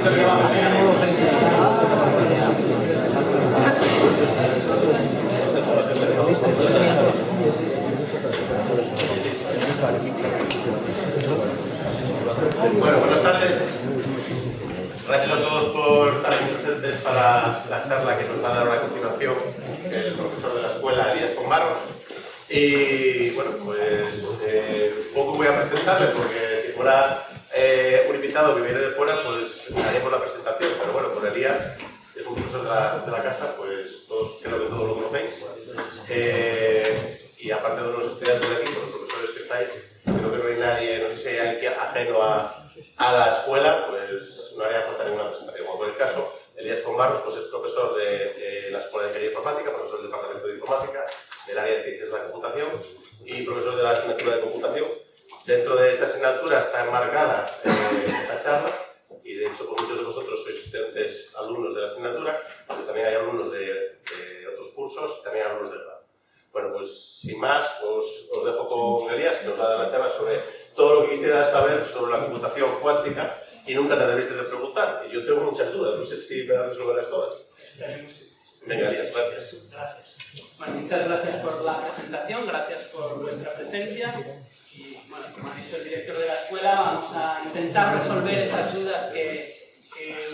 Bueno, buenas tardes. Gracias a todos por estar aquí presentes para la charla que nos va a dar a continuación el profesor de la escuela, Elías Combaros. Y bueno, pues poco voy a presentarle porque si fuera un invitado que viene de fuera, pues haríamos la presentación. Pero bueno, con Elías, que es un profesor de la casa, pues todos, creo que todos lo conocéis. Y aparte de los estudiantes de aquí, con los profesores que estáis, creo que no hay nadie, no sé si hay alguien ajeno a la escuela, pues no haría falta ninguna presentación. Como por el caso, Elías Combaros pues es profesor de la Escuela de Ingeniería Informática, profesor del Departamento de Informática, del área de Ciencias de la Computación y profesor de la asignatura de Computación. Dentro de esa asignatura está enmarcada esta charla y de hecho pues, muchos de vosotros sois estudiantes, alumnos de la asignatura, pero también hay alumnos de otros cursos y también alumnos de grado. Bueno, pues sin más, os dejo con Elías, que nos va a dar la charla sobre todo lo que quisiera saber sobre la computación cuántica y nunca te debiste de preguntar. Y yo tengo muchas dudas, no sé si me las resolverás todas. Venga, Elías, gracias. Gracias. Bueno, muchas gracias por la presentación, gracias por vuestra presencia. Y bueno, como ha dicho el director de la escuela, vamos a intentar resolver esas dudas que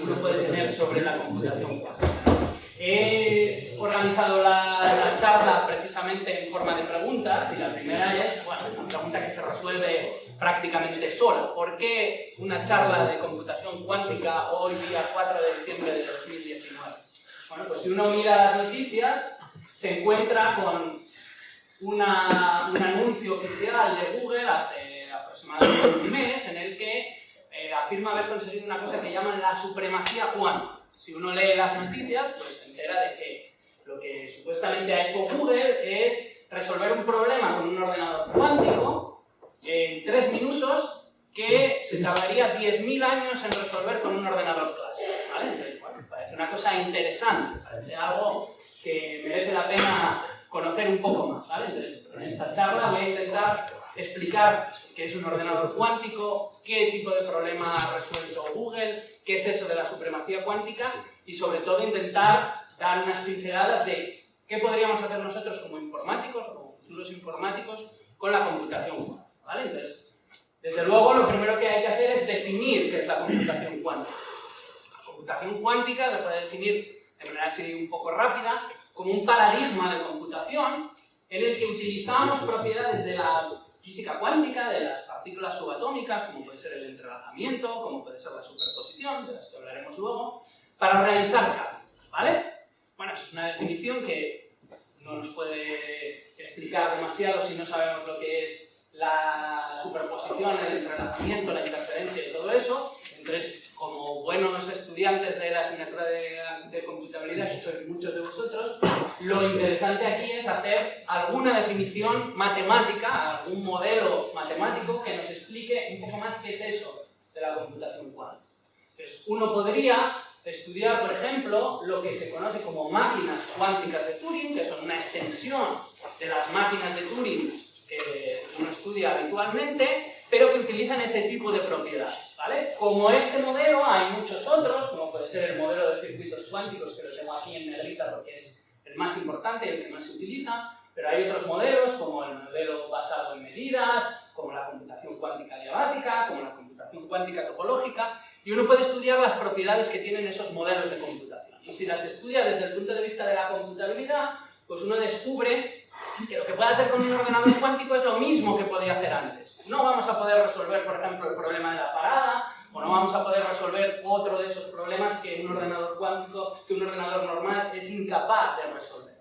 uno puede tener sobre la computación cuántica. He organizado la charla precisamente en forma de preguntas y la primera es, bueno, una pregunta que se resuelve prácticamente sola. ¿Por qué una charla de computación cuántica hoy día 4 de diciembre de 2019? Bueno, pues si uno mira las noticias, se encuentra con un anuncio oficial de Google hace aproximadamente un mes en el que afirma haber conseguido una cosa que llaman la supremacía cuántica. Si uno lee las noticias, pues se entera de que lo que supuestamente ha hecho Google es resolver un problema con un ordenador cuántico en 3 minutos que se tardaría 10.000 años en resolver con un ordenador clásico, ¿vale? Entonces, bueno, parece una cosa interesante, parece algo que merece la pena conocer un poco más, ¿vale? Entonces, en esta charla voy a intentar explicar qué es un ordenador cuántico, qué tipo de problema ha resuelto Google, qué es eso de la supremacía cuántica y sobre todo intentar dar unas pinceladas de qué podríamos hacer nosotros como informáticos o como futuros informáticos con la computación cuántica, ¿vale? Entonces, desde luego lo primero que hay que hacer es definir qué es la computación cuántica. La computación cuántica se puede definir de manera así un poco rápida como un paradigma de computación en el que utilizamos propiedades de la física cuántica, de las partículas subatómicas, como puede ser el entrelazamiento, como puede ser la superposición, de las que hablaremos luego, para realizar cálculos, ¿vale? Bueno, es una definición que no nos puede explicar demasiado si no sabemos lo que es la superposición, el entrelazamiento, la interferencia y todo eso. Entonces, como buenos estudiantes de la asignatura de computabilidad, que sois muchos de vosotros, lo interesante aquí es hacer alguna definición matemática, algún modelo matemático que nos explique un poco más qué es eso de la computación cuántica. Entonces, uno podría estudiar, por ejemplo, lo que se conoce como máquinas cuánticas de Turing, que son una extensión de las máquinas de Turing que uno estudia habitualmente, pero que utilizan ese tipo de propiedades, ¿vale? Como este modelo, hay muchos otros, como puede ser el modelo de circuitos cuánticos, que lo tengo aquí en negrita porque es el más importante y el que más se utiliza, pero hay otros modelos, como el modelo basado en medidas, como la computación cuántica diabática, como la computación cuántica topológica, y uno puede estudiar las propiedades que tienen esos modelos de computación. Y si las estudia desde el punto de vista de la computabilidad, pues uno descubre que lo que puede hacer con un ordenador cuántico es lo mismo que podía hacer antes. No vamos a poder resolver, por ejemplo, el problema de la parada, o no vamos a poder resolver otro de esos problemas que un ordenador cuántico, que un ordenador normal es incapaz de resolver.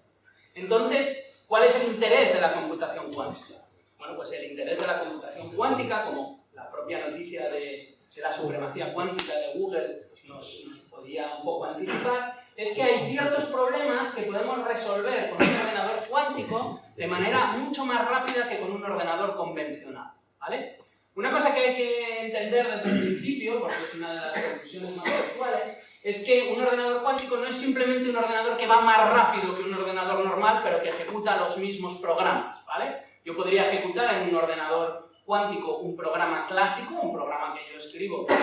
Entonces, ¿cuál es el interés de la computación cuántica? Bueno, pues el interés de la computación cuántica, como la propia noticia de la supremacía cuántica de Google nos podía un poco anticipar, es que hay ciertos problemas que podemos resolver con un ordenador cuántico de manera mucho más rápida que con un ordenador convencional, ¿vale? Una cosa que hay que entender desde el principio, porque es una de las conclusiones más actuales, es que un ordenador cuántico no es simplemente un ordenador que va más rápido que un ordenador normal, pero que ejecuta los mismos programas, ¿vale? Yo podría ejecutar en un ordenador cuántico un programa clásico, un programa que yo escribo para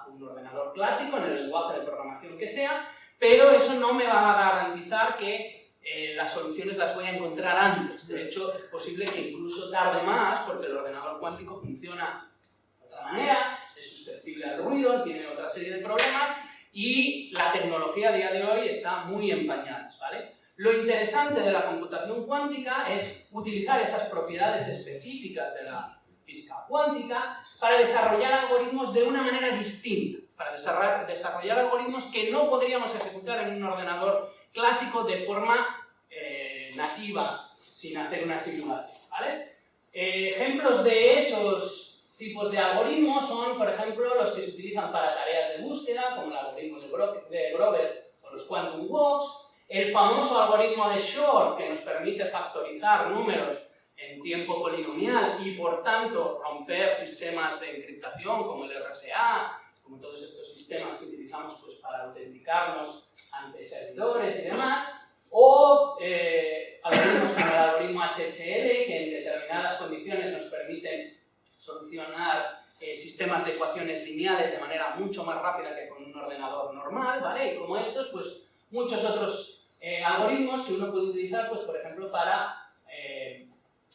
un ordenador clásico, en el lenguaje de programación que sea, pero eso no me va a garantizar que las soluciones las voy a encontrar antes. De hecho, es posible que incluso tarde más, porque el ordenador cuántico funciona de otra manera, es susceptible al ruido, tiene otra serie de problemas, y la tecnología a día de hoy está muy en pañales, ¿vale? Lo interesante de la computación cuántica es utilizar esas propiedades específicas de la física cuántica para desarrollar algoritmos de una manera distinta, para desarrollar algoritmos que no podríamos ejecutar en un ordenador clásico de forma nativa, sin hacer una simulación, ¿vale? Ejemplos de esos tipos de algoritmos son, por ejemplo, los que se utilizan para tareas de búsqueda, como el algoritmo de Grover o los Quantum Walks, el famoso algoritmo de Shor, que nos permite factorizar números en tiempo polinomial y, por tanto, romper sistemas de encriptación como el RSA, como todos estos sistemas que utilizamos pues, para autenticarnos ante servidores y demás, o algoritmos como el algoritmo HCL, que en determinadas condiciones nos permiten solucionar sistemas de ecuaciones lineales de manera mucho más rápida que con un ordenador normal, ¿vale? Y como estos, pues muchos otros algoritmos que uno puede utilizar, pues por ejemplo, para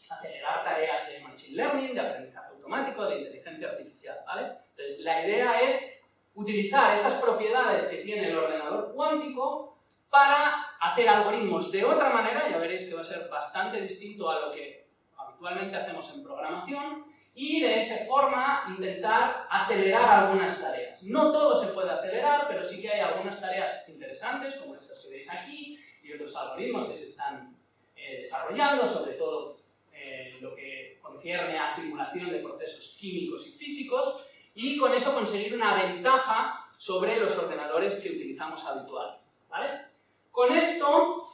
acelerar tareas de machine learning, de aprendizaje automático, de inteligencia artificial, ¿vale? Entonces, la idea es utilizar esas propiedades que tiene el ordenador cuántico para hacer algoritmos de otra manera, ya veréis que va a ser bastante distinto a lo que habitualmente hacemos en programación, y de esa forma intentar acelerar algunas tareas. No todo se puede acelerar, pero sí que hay algunas tareas interesantes, como estas que veis aquí, y otros algoritmos que se están desarrollando, sobre todo lo que concierne a simulación de procesos químicos y físicos, y con eso conseguir una ventaja sobre los ordenadores que utilizamos habitualmente, ¿vale? Con esto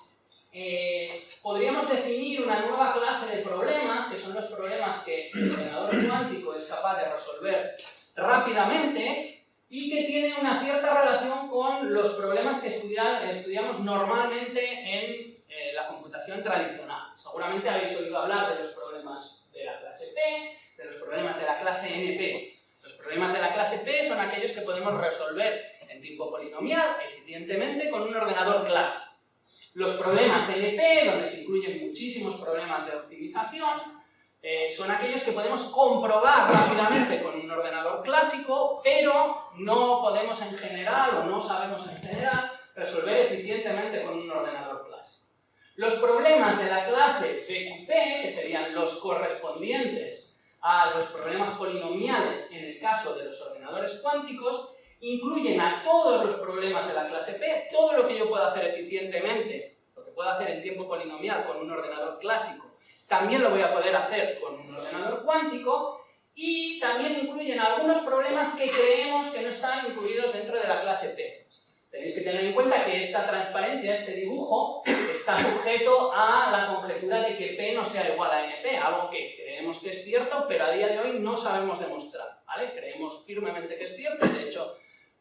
podríamos definir una nueva clase de problemas, que son los problemas que el ordenador cuántico es capaz de resolver rápidamente y que tienen una cierta relación con los problemas que estudiamos normalmente en la computación tradicional. Seguramente habéis oído hablar de los problemas de la clase P, de los problemas de la clase NP. Los problemas de la clase P son aquellos que podemos resolver en tiempo polinomial, eficientemente, con un ordenador clásico. Los problemas NP, donde se incluyen muchísimos problemas de optimización, son aquellos que podemos comprobar rápidamente con un ordenador clásico, pero no podemos en general, o no sabemos en general, resolver eficientemente con un ordenador clásico. Los problemas de la clase PQP, que serían los correspondientes a los problemas polinomiales en el caso de los ordenadores cuánticos, incluyen a todos los problemas de la clase P, todo lo que yo pueda hacer eficientemente, lo que pueda hacer en tiempo polinomial con un ordenador clásico, también lo voy a poder hacer con un ordenador cuántico, y también incluyen algunos problemas que creemos que no están incluidos dentro de la clase P. Tenéis que tener en cuenta que esta transparencia, este dibujo, está sujeto a la conjetura de que P no sea igual a NP, algo que creemos que es cierto, pero a día de hoy no sabemos demostrar, ¿vale? Creemos firmemente que es cierto, de hecho,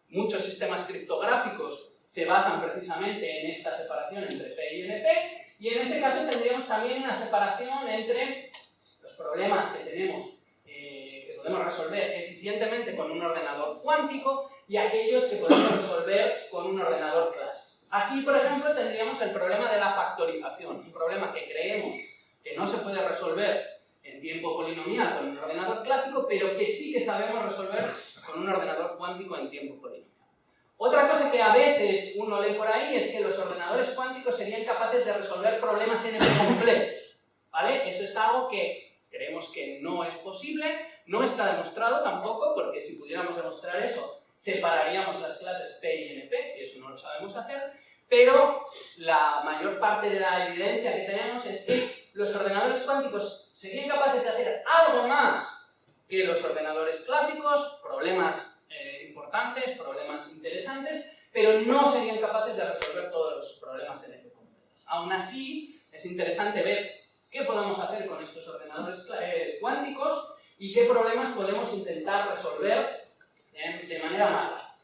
muchos sistemas criptográficos se basan precisamente en esta separación entre P y NP, y en ese caso tendríamos también una separación entre los problemas que tenemos, que podemos resolver eficientemente con un ordenador cuántico, y aquellos que podemos resolver con un ordenador clásico. Aquí, por ejemplo, tendríamos el problema de la factorización, un problema que creemos que no se puede resolver en tiempo polinomial con un ordenador clásico, pero que sí que sabemos resolver con un ordenador cuántico en tiempo polinomial. Otra cosa que a veces uno lee por ahí es que los ordenadores cuánticos serían capaces de resolver problemas NP completos, ¿vale? Eso es algo que creemos que no es posible, no está demostrado tampoco, porque si pudiéramos demostrar eso, separaríamos las clases P y NP, y eso no lo sabemos hacer, pero la mayor parte de la evidencia que tenemos es que los ordenadores cuánticos serían capaces de hacer algo más que los ordenadores clásicos, problemas importantes, problemas interesantes, pero no serían capaces de resolver todos los problemas NP completos. Aún así, es interesante ver qué podemos hacer con estos ordenadores cuánticos y qué problemas podemos intentar resolver de manera mala.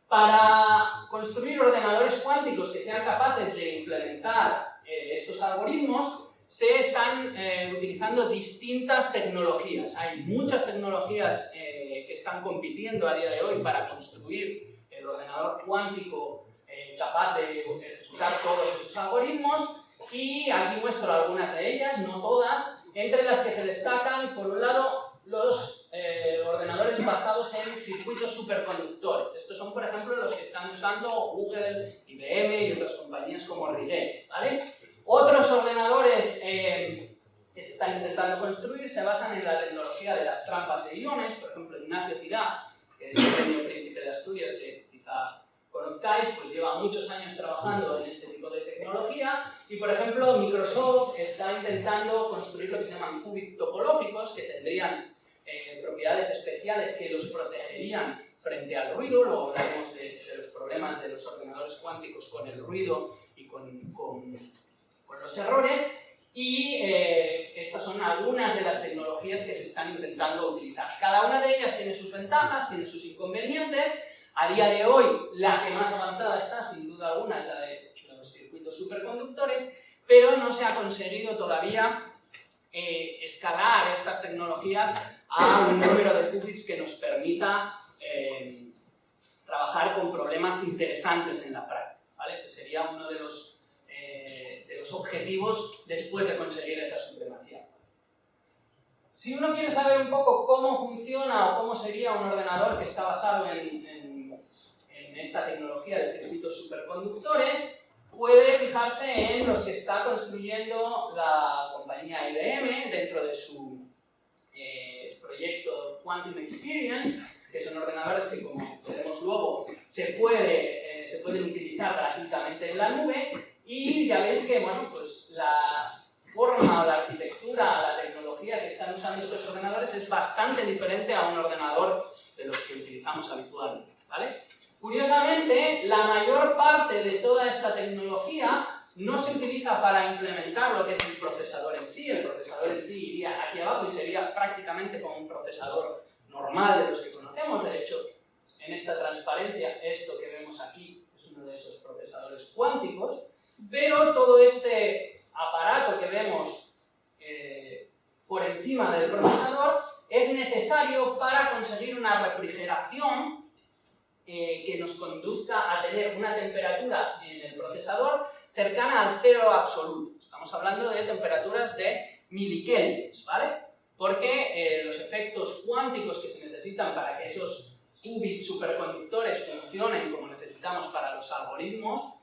Para construir ordenadores cuánticos que sean capaces de implementar estos algoritmos, se están utilizando distintas tecnologías. Hay muchas tecnologías que están compitiendo a día de hoy para construir el ordenador cuántico capaz de ejecutar todos esos algoritmos, y aquí muestro algunas de ellas, no todas, entre las que se destacan, por un lado, los ordenadores basados en circuitos superconductores. Estos son, por ejemplo, los que están usando Google, IBM y otras compañías como Rigetti, ¿vale? Otros ordenadores que se están intentando construir se basan en la tecnología de las trampas de iones. Por ejemplo, Ignacio Tirá, que es el premio Príncipe de Asturias, que quizá conozcáis, pues lleva muchos años trabajando en este tipo de tecnología. Y, por ejemplo, Microsoft está intentando construir lo que se llaman qubits topológicos, que tendrían propiedades especiales que los protegerían frente al ruido. Luego hablaremos de los problemas de los ordenadores cuánticos con el ruido y con los errores. Y estas son algunas de las tecnologías que se están intentando utilizar. Cada una de ellas tiene sus ventajas, tiene sus inconvenientes. A día de hoy, la que más avanzada está, sin duda alguna, es la de los circuitos superconductores, pero no se ha conseguido todavía escalar estas tecnologías a un número de qubits que nos permita trabajar con problemas interesantes en la práctica, ¿vale? Ese sería uno de los objetivos después de conseguir esa supremacía. Si uno quiere saber un poco cómo funciona o cómo sería un ordenador que está basado en esta tecnología de circuitos superconductores, puede fijarse en los que está construyendo la compañía IBM dentro de su proyecto Quantum Experience, que son ordenadores que, como veremos luego, se pueden utilizar gratuitamente en la nube. Y ya veis que, bueno, pues la forma o la arquitectura, la tecnología que están usando estos ordenadores es bastante diferente a un ordenador de los que utilizamos habitualmente, ¿vale? Curiosamente, la mayor parte de toda esta tecnología no se utiliza para implementar lo que es el procesador en sí. El procesador en sí iría aquí abajo y sería prácticamente como un procesador normal de los que conocemos. De hecho, en esta transparencia, esto que vemos aquí es uno de esos procesadores cuánticos. Pero todo este aparato que vemos por encima del procesador es necesario para conseguir una refrigeración que nos conduzca a tener una temperatura en el procesador cercana al cero absoluto. Estamos hablando de temperaturas de milikelvins, ¿vale? Porque los efectos cuánticos que se necesitan para que esos qubits superconductores funcionen como necesitamos para los algoritmos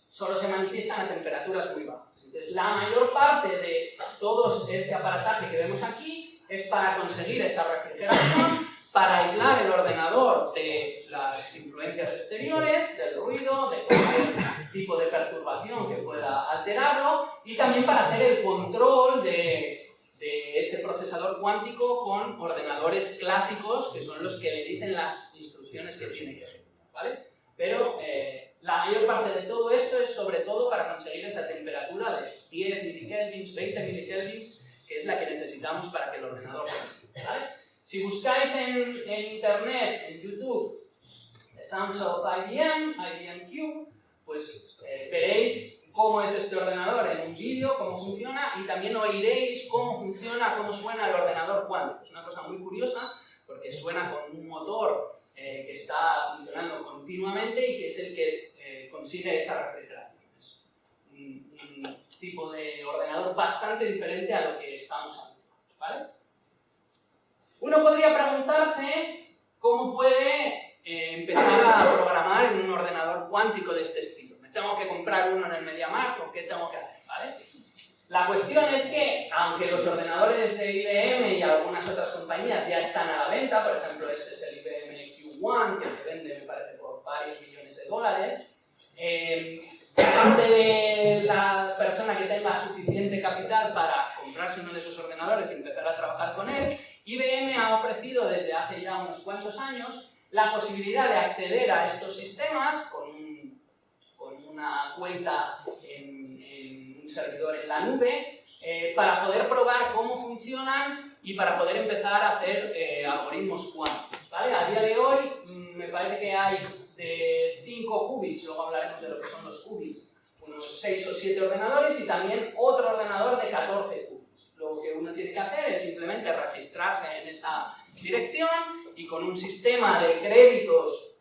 solo se manifiestan a temperaturas muy bajas. Entonces, la mayor parte de todo este aparataje que vemos aquí es para conseguir esa refrigeración, para aislar el ordenador de las influencias exteriores, del ruido, de cualquier tipo de perturbación que pueda alterarlo, y también para hacer el control de este procesador cuántico con ordenadores clásicos, que son los que le dicen las instrucciones que tiene que ejecutar, ¿vale? Pero la mayor parte de todo esto es sobre todo para conseguir esa temperatura de 10 milikelvins, 20 milikelvins, que es la que necesitamos para que el ordenador funcione, ¿vale? Si buscáis en internet, en YouTube, The Sounds of IBM, IBM-Q, pues veréis cómo es este ordenador en un vídeo, cómo funciona, y también oiréis cómo funciona, cómo suena el ordenador cuántico. Es una cosa muy curiosa porque suena con un motor que está funcionando continuamente y que es el que consigue esa refrigeración. Es un tipo de ordenador bastante diferente a lo que estamos habituados, ¿vale? Uno podría preguntarse cómo puede empezar a programar en un ordenador cuántico de este estilo. ¿Me tengo que comprar uno en el MediaMarkt o qué tengo que hacer? ¿Vale? La cuestión es que, aunque los ordenadores de IBM y algunas otras compañías ya están a la venta, por ejemplo, este es el IBM Q1, que se vende, me parece, por varios millones de dólares, parte de la persona que tenga suficiente capital para comprarse uno de esos ordenadores y empezar a trabajar con él, IBM ha ofrecido desde hace ya unos cuantos años la posibilidad de acceder a estos sistemas con una cuenta en un servidor en la nube para poder probar cómo funcionan y para poder empezar a hacer algoritmos cuánticos, ¿vale? A día de hoy me parece que hay de 5 qubits, luego hablaremos de lo que son los qubits, unos 6 o 7 ordenadores y también otro ordenador de 14 qubits. Lo que uno tiene que hacer es simplemente registrarse en esa dirección y con un sistema de créditos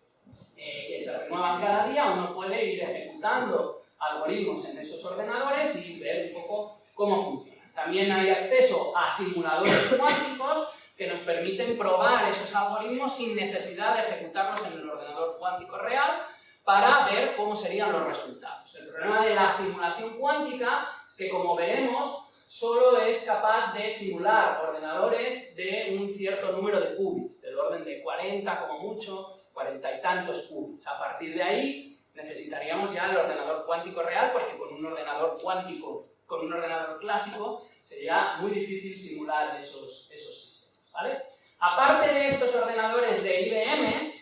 renuevan cada día, uno puede ir ejecutando algoritmos en esos ordenadores y ver un poco cómo funcionan. También hay acceso a simuladores cuánticos que nos permiten probar esos algoritmos sin necesidad de ejecutarlos en el ordenador cuántico real para ver cómo serían los resultados. El problema de la simulación cuántica es que, como veremos, solo es capaz de simular ordenadores de un cierto número de qubits, del orden de 40 como mucho, 40 y tantos qubits. A partir de ahí necesitaríamos ya el ordenador cuántico real, porque con un ordenador cuántico, con un ordenador clásico, sería muy difícil simular esos sistemas, ¿vale? Aparte de estos ordenadores de IBM,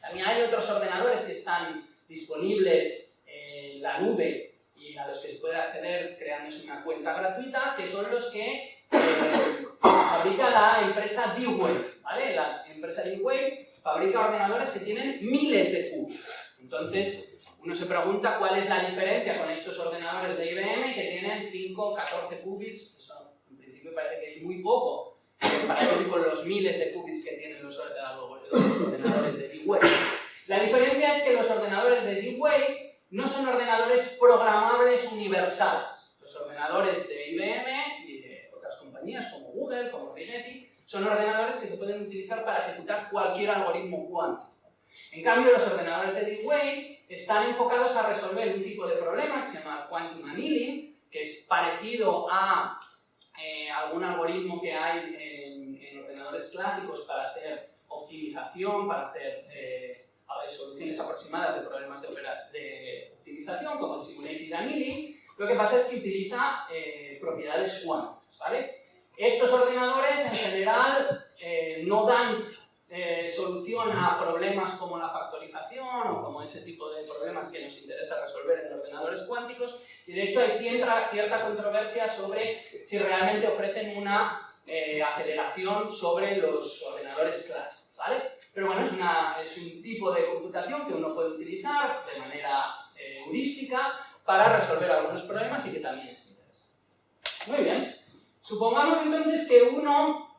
también hay otros ordenadores que están disponibles en la nube y a los que se puede acceder creándose una cuenta gratuita, que son los que fabrica la empresa D-Wave, ¿vale? La empresa D-Wave fabrica ordenadores que tienen miles de qubits. Entonces, uno se pregunta cuál es la diferencia con estos ordenadores de IBM que tienen 5, 14 qubits. Eso en principio parece que es muy poco para con los miles de qubits que tienen los ordenadores de D-Wave. La diferencia es que los ordenadores de D-Wave no son ordenadores programables universales. Los ordenadores de IBM y de otras compañías como Google, como Rigetti, son ordenadores que se pueden utilizar para ejecutar cualquier algoritmo cuántico. En cambio, los ordenadores de D-Wave están enfocados a resolver un tipo de problema que se llama Quantum Annealing, que es parecido a algún algoritmo que hay en ordenadores clásicos para hacer optimización, para hacer soluciones aproximadas de problemas de optimización, como el Simulated Annealing. Lo que pasa es que utiliza propiedades cuánticas, ¿vale? Estos ordenadores, en general, no dan solución a problemas como la factorización o como ese tipo de problemas que nos interesa resolver en ordenadores cuánticos, y de hecho hay cierta controversia sobre si realmente ofrecen una aceleración sobre los ordenadores clásicos, ¿vale? Pero bueno, es un tipo de computación que uno puede utilizar de manera heurística para resolver algunos problemas y que también es interesante. Muy bien. Supongamos entonces que uno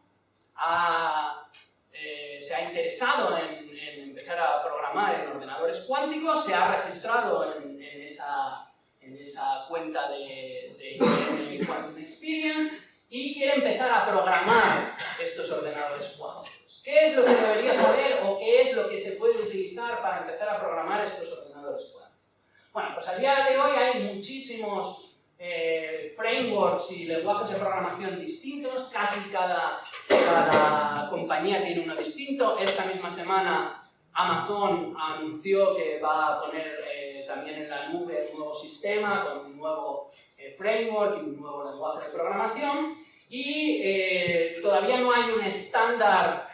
se ha interesado en empezar a programar en ordenadores cuánticos, se ha registrado en esa cuenta de IBM Quantum Experience y quiere empezar a programar estos ordenadores cuánticos. ¿Qué es lo que debería saber o qué es lo que se puede utilizar para empezar a programar estos ordenadores cuánticos? Bueno, pues a día de hoy hay muchísimos frameworks y lenguajes de programación distintos, casi cada compañía tiene uno distinto. Esta misma semana Amazon anunció que va a poner también en la nube un nuevo sistema con un nuevo framework y un nuevo lenguaje de programación, y todavía no hay un estándar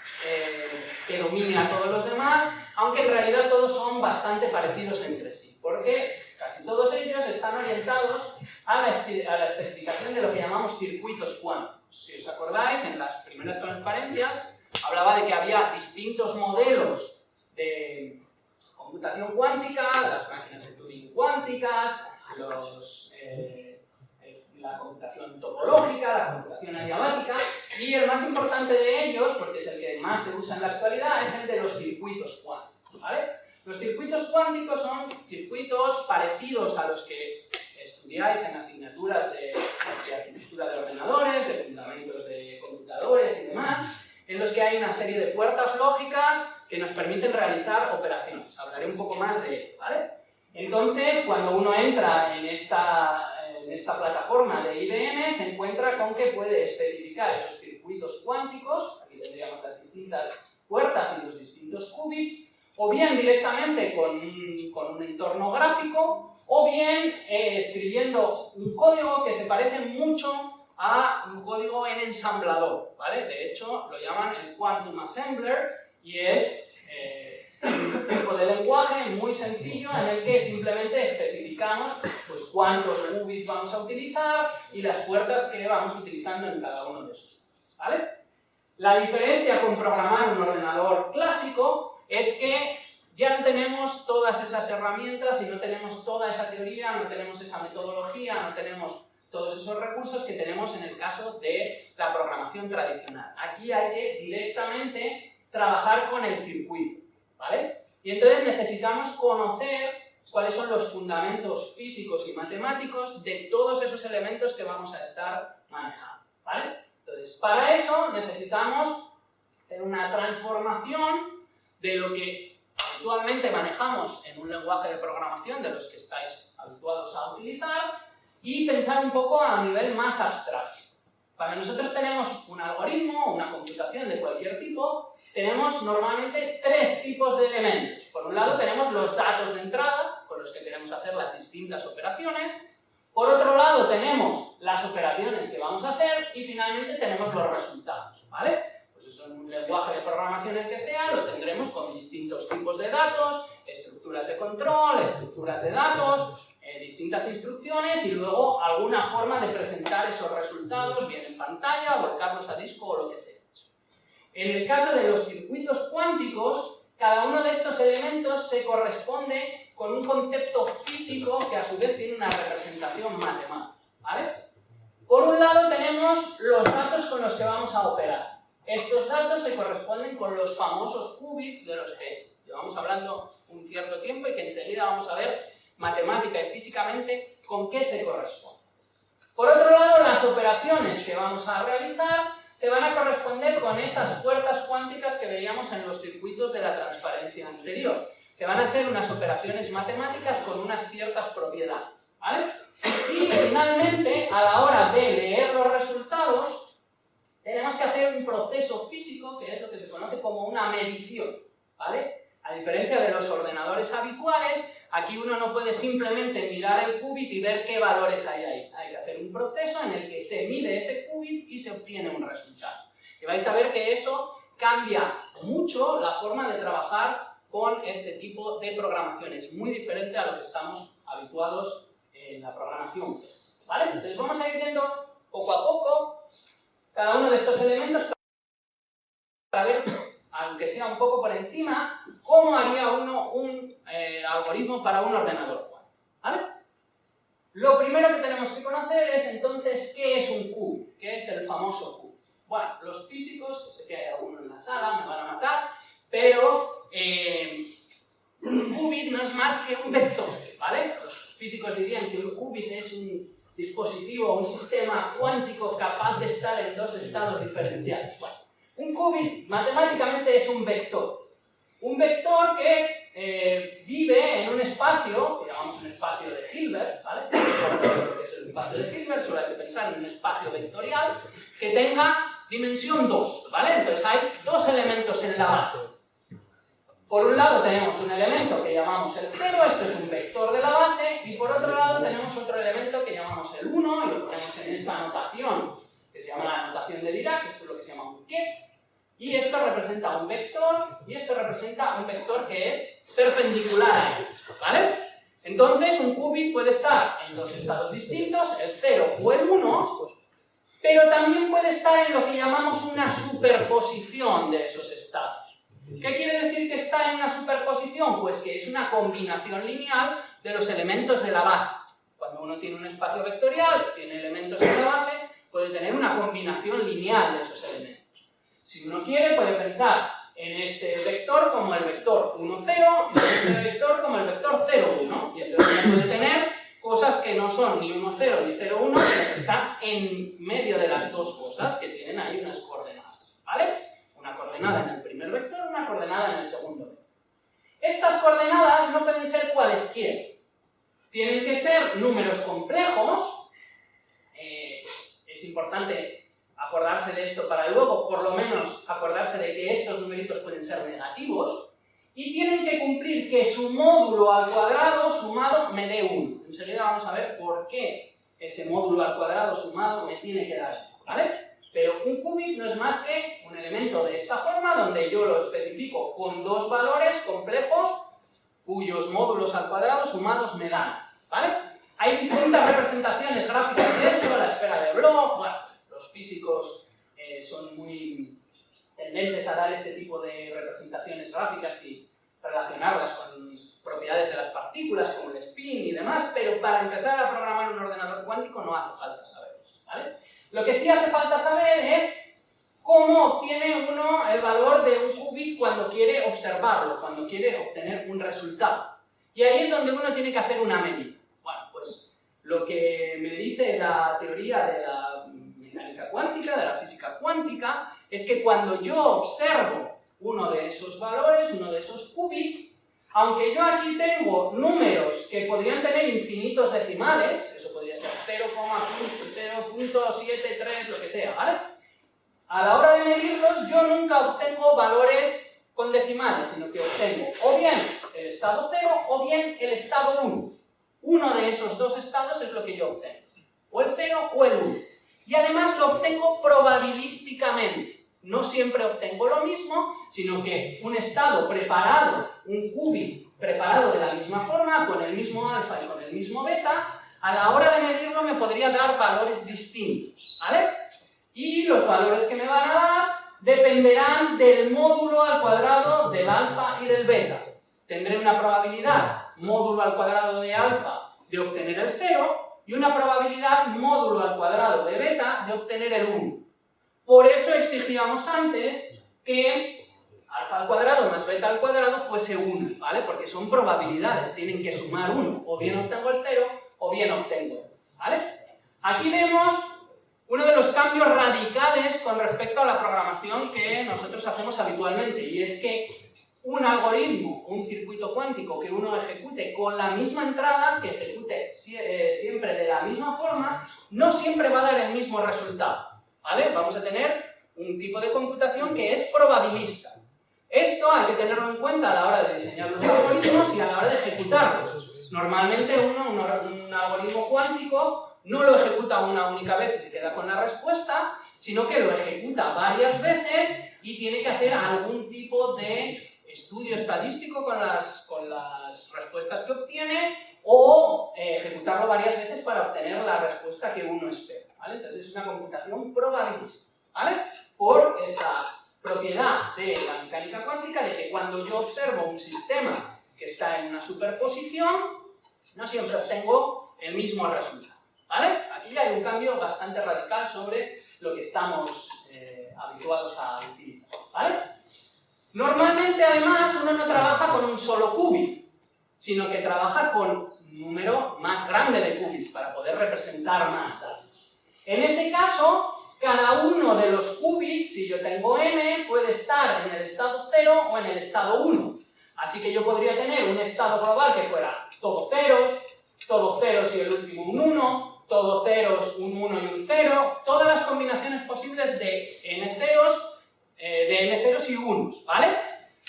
que domine a todos los demás, aunque en realidad todos son bastante parecidos entre sí, porque casi todos ellos están orientados a la especificación de lo que llamamos circuitos cuánticos. Si os acordáis, en las primeras transparencias hablaba de que había distintos modelos de computación cuántica, las máquinas de Turing cuánticas, la computación topológica, la computación adiabática, y el más importante de ellos, porque es el que más se usa en la actualidad, es el de los circuitos cuánticos, ¿vale? Los circuitos cuánticos son circuitos parecidos a los que estudiáis en asignaturas de arquitectura de ordenadores, de fundamentos de computadores y demás, en los que hay una serie de puertas lógicas que nos permiten realizar operaciones. Hablaré un poco más de ello, ¿vale? Entonces, cuando uno entra en esta plataforma de IBM, se encuentra con que puede especificar esos circuitos cuánticos, aquí tendríamos las distintas puertas y los distintos qubits, o bien directamente con un entorno gráfico, o bien escribiendo un código que se parece mucho a un código en ensamblador, ¿vale? De hecho, lo llaman el Quantum Assembler, y es un tipo de lenguaje muy sencillo en el que simplemente especificamos pues, cuántos qubits vamos a utilizar y las puertas que vamos utilizando en cada uno de esos qubits, ¿vale? La diferencia con programar un ordenador clásico es que ya no tenemos todas esas herramientas y no tenemos toda esa teoría, no tenemos esa metodología, no tenemos todos esos recursos que tenemos en el caso de la programación tradicional. Aquí hay que directamente trabajar con el circuito, ¿vale? Y entonces necesitamos conocer cuáles son los fundamentos físicos y matemáticos de todos esos elementos que vamos a estar manejando, ¿vale? Entonces, para eso necesitamos hacer una transformación de lo que habitualmente manejamos en un lenguaje de programación de los que estáis habituados a utilizar y pensar un poco a nivel más abstracto. Cuando nosotros tenemos un algoritmo o una computación de cualquier tipo, tenemos normalmente tres tipos de elementos. Por un lado tenemos los datos de entrada, con los que queremos hacer las distintas operaciones. Por otro lado tenemos las operaciones que vamos a hacer y finalmente tenemos los resultados, ¿vale? Pues eso en un lenguaje de programación el que sea, lo tendremos con distintos tipos de datos, estructuras de control, estructuras de datos, distintas instrucciones y luego alguna forma de presentar esos resultados, bien en pantalla, volcarlos a disco o lo que sea. En el caso de los circuitos cuánticos, cada uno de estos elementos se corresponde con un concepto físico que a su vez tiene una representación matemática, ¿vale? Por un lado tenemos los datos con los que vamos a operar. Estos datos se corresponden con los famosos qubits de los que llevamos hablando un cierto tiempo y que enseguida vamos a ver matemática y físicamente con qué se corresponde. Por otro lado, las operaciones que vamos a realizar se van a corresponder con esas puertas cuánticas que veíamos en los circuitos de la transparencia anterior, que van a ser unas operaciones matemáticas con unas ciertas propiedades, ¿vale? Y finalmente, a la hora de leer los resultados, tenemos que hacer un proceso físico, que es lo que se conoce como una medición, ¿vale? A diferencia de los ordenadores habituales, aquí uno no puede simplemente mirar el qubit y ver qué valores hay ahí. Hay que hacer un proceso en el que se mide ese qubit y se obtiene un resultado. Y vais a ver que eso cambia mucho la forma de trabajar con este tipo de programación. Es muy diferente a lo que estamos habituados en la programación, ¿vale? Entonces vamos a ir viendo poco a poco cada uno de estos elementos para ver, aunque sea un poco por encima, cómo haría uno un algoritmo para un ordenador cuántico, ¿vale? Lo primero que tenemos que conocer es entonces qué es un qubit, qué es el famoso qubit. Bueno, los físicos, sé que hay alguno en la sala, me van a matar, pero un qubit no es más que un vector, ¿vale? Los físicos dirían que un qubit es un dispositivo, un sistema cuántico capaz de estar en dos estados diferenciales. Bueno, un qubit matemáticamente es un vector. Un vector que vive en un espacio, que llamamos un espacio de Hilbert, ¿vale? Lo que es el espacio de Hilbert, solo hay que pensar en un espacio vectorial que tenga dimensión 2, ¿vale? Entonces hay dos elementos en la base. Por un lado tenemos un elemento que llamamos el 0, esto es un vector de la base, y por otro lado tenemos otro elemento que llamamos el 1, y lo ponemos en esta notación, que se llama la notación de Dirac, esto es lo que se llama un qué. Y esto representa un vector, y esto representa un vector que es perpendicular a él, ¿vale? Entonces, un qubit puede estar en dos estados distintos, el 0 o el 1, pero también puede estar en lo que llamamos una superposición de esos estados. ¿Qué quiere decir que está en una superposición? Pues que es una combinación lineal de los elementos de la base. Cuando uno tiene un espacio vectorial, tiene elementos en la base, puede tener una combinación lineal de esos elementos. Si uno quiere, puede pensar en este vector como el vector 1, 0 y en este vector como el vector 0, 1. Y entonces uno puede tener cosas que no son ni 1, 0 ni 0, 1, sino que están en medio de las dos cosas, que tienen ahí unas coordenadas, ¿vale? Una coordenada en el primer vector, una coordenada en el segundo vector. Estas coordenadas no pueden ser cualesquiera. Tienen que ser números complejos. Es importante acordarse de esto para luego, por lo menos, acordarse de que estos numeritos pueden ser negativos, y tienen que cumplir que su módulo al cuadrado sumado me dé 1. Enseguida vamos a ver por qué ese módulo al cuadrado sumado me tiene que dar 1, ¿vale? Pero un qubit no es más que un elemento de esta forma, donde yo lo especifico con dos valores complejos, cuyos módulos al cuadrado sumados me dan, ¿vale? Hay distintas representaciones gráficas de esto, la esfera de Bloch, bueno, los físicos son muy tendentes a dar este tipo de representaciones gráficas y relacionarlas con propiedades de las partículas, como el spin y demás, pero para empezar a programar un ordenador cuántico no hace falta saberlo, ¿vale? Lo que sí hace falta saber es cómo obtiene uno el valor de un qubit cuando quiere observarlo, cuando quiere obtener un resultado. Y ahí es donde uno tiene que hacer una medida. Bueno, pues lo que me dice la teoría de la mecánica cuántica, de la física cuántica, es que cuando yo observo uno de esos valores, uno de esos qubits, aunque yo aquí tengo números que podrían tener infinitos decimales, eso podría ser 0,0.73, lo que sea, ¿vale? A la hora de medirlos, yo nunca obtengo valores con decimales, sino que obtengo o bien el estado 0 o bien el estado 1. Uno de esos dos estados es lo que yo obtengo, o el 0 o el 1. Y además lo obtengo probabilísticamente. No siempre obtengo lo mismo, sino que un estado preparado, un qubit preparado de la misma forma, con el mismo alfa y con el mismo beta, a la hora de medirlo me podría dar valores distintos, ¿vale? Y los valores que me van a dar dependerán del módulo al cuadrado del alfa y del beta. Tendré una probabilidad módulo al cuadrado de alfa de obtener el 0 y una probabilidad módulo al cuadrado de beta de obtener el 1. Por eso exigíamos antes que alfa al cuadrado más beta al cuadrado fuese 1, ¿vale? Porque son probabilidades, tienen que sumar 1. O bien obtengo el 0 o bien obtengo el 1, ¿vale? Aquí vemos uno de los cambios radicales con respecto a la programación que nosotros hacemos habitualmente, y es que un algoritmo, un circuito cuántico que uno ejecute con la misma entrada, que ejecute siempre de la misma forma, no siempre va a dar el mismo resultado, ¿vale? Vamos a tener un tipo de computación que es probabilista. Esto hay que tenerlo en cuenta a la hora de diseñar los algoritmos y a la hora de ejecutarlos. Normalmente un algoritmo cuántico no lo ejecuta una única vez y se queda con la respuesta, sino que lo ejecuta varias veces y tiene que hacer algún tipo de estudio estadístico con las respuestas que obtiene o ejecutarlo varias veces para obtener la respuesta que uno espera, ¿vale? Entonces es una computación probabilista, ¿vale? Por esa propiedad de la mecánica cuántica de que cuando yo observo un sistema que está en una superposición, no siempre obtengo el mismo resultado, ¿vale? Aquí ya hay un cambio bastante radical sobre lo que estamos habituados a utilizar, ¿vale? Normalmente, además, uno no trabaja con un solo qubit, sino que trabaja con un número más grande de qubits para poder representar más datos. En ese caso, cada uno de los qubits, si yo tengo n, puede estar en el estado 0 o en el estado 1. Así que yo podría tener un estado global que fuera todo ceros y el último un 1, todo ceros, un 1 y un 0, todas las combinaciones posibles de n ceros y unos, ¿vale?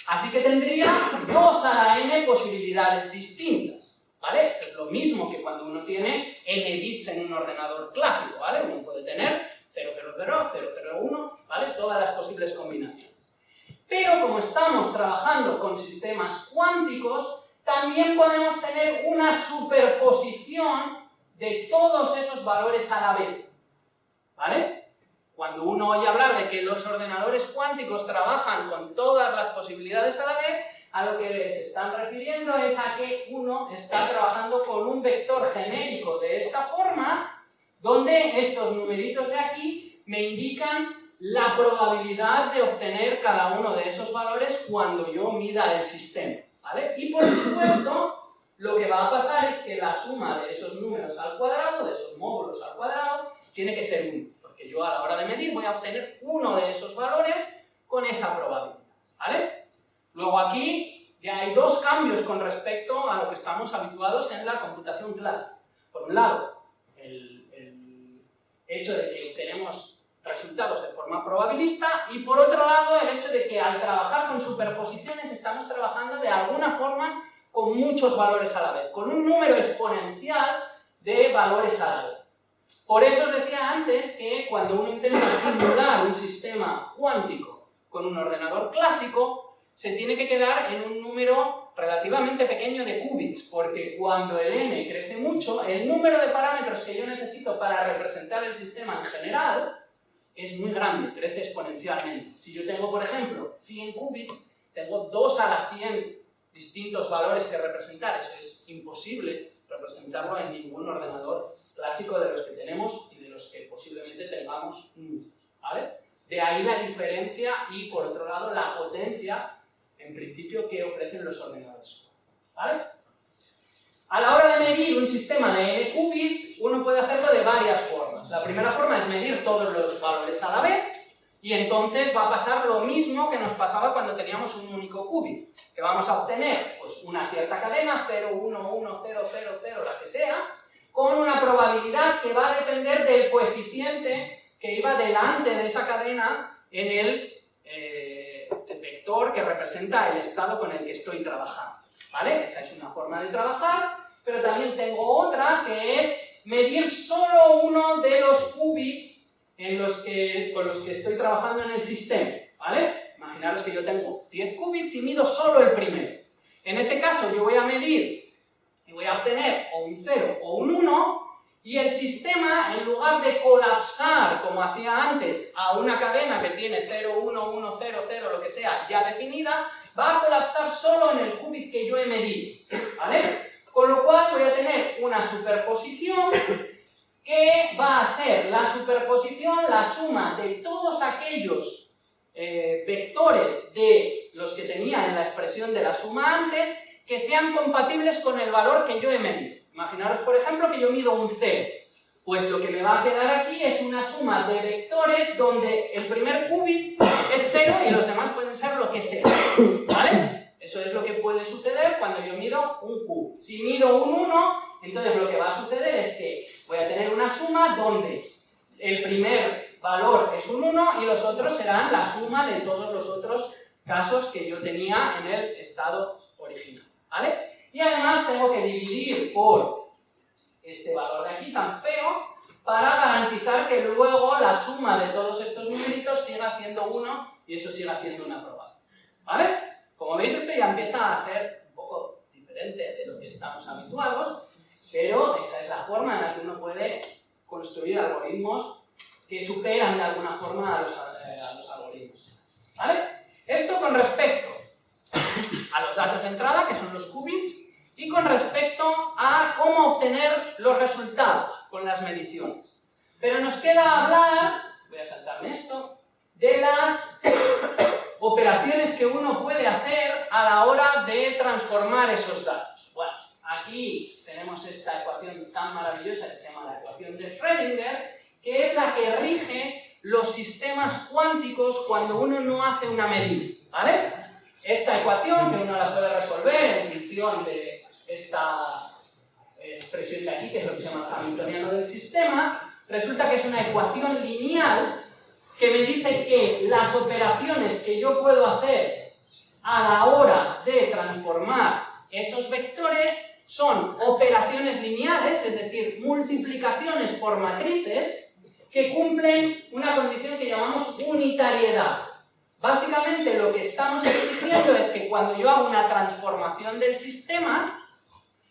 Así que tendría 2 a la n posibilidades distintas, ¿vale? Esto es lo mismo que cuando uno tiene n bits en un ordenador clásico, ¿vale? Uno puede tener 000, 001, ¿vale? Todas las posibles combinaciones. Pero como estamos trabajando con sistemas cuánticos, también podemos tener una superposición de todos esos valores a la vez, ¿vale? Cuando uno oye hablar de que los ordenadores cuánticos trabajan con todas las posibilidades a la vez, a lo que se están refiriendo es a que uno está trabajando con un vector genérico de esta forma, donde estos numeritos de aquí me indican la probabilidad de obtener cada uno de esos valores cuando yo mida el sistema, ¿vale? Y por supuesto, lo que va a pasar es que la suma de esos números al cuadrado, de esos módulos al cuadrado, tiene que ser 1, porque yo a la hora de medir voy a obtener uno de esos valores con esa probabilidad, ¿vale? Luego aquí ya hay dos cambios con respecto a lo que estamos habituados en la computación clásica. Por un lado, el hecho de que obtenemos resultados de forma probabilista, y por otro lado el hecho de que al trabajar con superposiciones estamos trabajando de alguna forma con muchos valores a la vez, con un número exponencial de valores a la vez. Por eso os decía antes que cuando uno intenta simular un sistema cuántico con un ordenador clásico, se tiene que quedar en un número relativamente pequeño de qubits, porque cuando el n crece mucho, el número de parámetros que yo necesito para representar el sistema en general es muy grande, crece exponencialmente. Si yo tengo, por ejemplo, 100 qubits, tengo 2 a la 100 distintos valores que representar. Eso es imposible representarlo en ningún ordenador clásico de los que tenemos y de los que posiblemente tengamos, ¿vale? De ahí la diferencia y, por otro lado, la potencia, en principio, que ofrecen los ordenadores. ¿Vale? A la hora de medir un sistema de n qubits, uno puede hacerlo de varias formas. La primera forma es medir todos los valores a la vez, y entonces va a pasar lo mismo que nos pasaba cuando teníamos un único qubit, que vamos a obtener pues, una cierta cadena, 0, 1, 1, 0, 0, 0, la que sea, con una probabilidad que va a depender del coeficiente que iba delante de esa cadena en el vector que representa el estado con el que estoy trabajando. ¿Vale? Esa es una forma de trabajar, pero también tengo otra que es medir solo uno de los qubits con los que estoy trabajando en el sistema. ¿Vale? Imaginaros que yo tengo 10 qubits y mido solo el primero. En ese caso yo voy a medir y voy a obtener o un 0 o un 1, y el sistema, en lugar de colapsar, como hacía antes, a una cadena que tiene 0, 1, 1, 0, 0, lo que sea, ya definida, va a colapsar solo en el qubit que yo he medido. ¿Vale? Con lo cual voy a tener una superposición que va a ser la superposición, la suma de todos aquellos vectores de los que tenía en la expresión de la suma antes, que sean compatibles con el valor que yo he medido. Imaginaros, por ejemplo, que yo mido un 0. Pues lo que me va a quedar aquí es una suma de vectores donde el primer qubit es 0 y los demás pueden ser lo que sea. ¿Vale? Eso es lo que puede suceder cuando yo mido un qubit. Si mido un 1, entonces lo que va a suceder es que voy a tener una suma donde el primer valor es un 1 y los otros serán la suma de todos los otros casos que yo tenía en el estado original. ¿Vale? Y además tengo que dividir por este valor de aquí tan feo para garantizar que luego la suma de todos estos numeritos siga siendo 1 y eso siga siendo una probabilidad. ¿Vale? Como veis, esto ya empieza a ser un poco diferente de lo que estamos habituados, pero esa es la forma en la que uno puede construir algoritmos que superan de alguna forma a los algoritmos. ¿Vale? Esto con respecto a los datos de entrada, que son los qubits, y con respecto a cómo obtener los resultados con las mediciones. Pero nos queda hablar, voy a saltarme esto, de las operaciones que uno puede hacer a la hora de transformar esos datos. Bueno, aquí tenemos esta ecuación tan maravillosa que se llama la ecuación de Schrödinger, que es la que rige los sistemas cuánticos cuando uno no hace una medida. ¿Vale? Esta ecuación, que uno la puede resolver en función de esta expresión de aquí, que es lo que se llama hamiltoniano del sistema, resulta que es una ecuación lineal que me dice que las operaciones que yo puedo hacer a la hora de transformar esos vectores son operaciones lineales, es decir, multiplicaciones por matrices que cumplen una condición que llamamos unitariedad. Básicamente lo que estamos exigiendo es que cuando yo hago una transformación del sistema,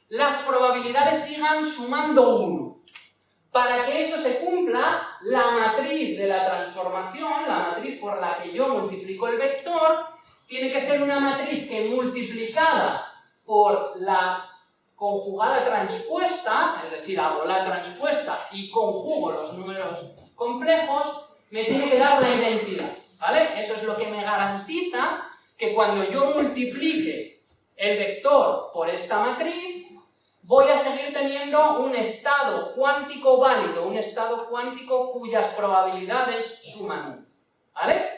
las probabilidades sigan sumando 1. Para que eso se cumpla, la matriz de la transformación, la matriz por la que yo multiplico el vector, tiene que ser una matriz que multiplicada por la conjugada transpuesta, es decir, hago la transpuesta y conjugo los números complejos, me tiene que dar la identidad. ¿Vale? Eso es lo que me garantiza que cuando yo multiplique el vector por esta matriz, voy a seguir teniendo un estado cuántico válido, un estado cuántico cuyas probabilidades suman 1. ¿Vale?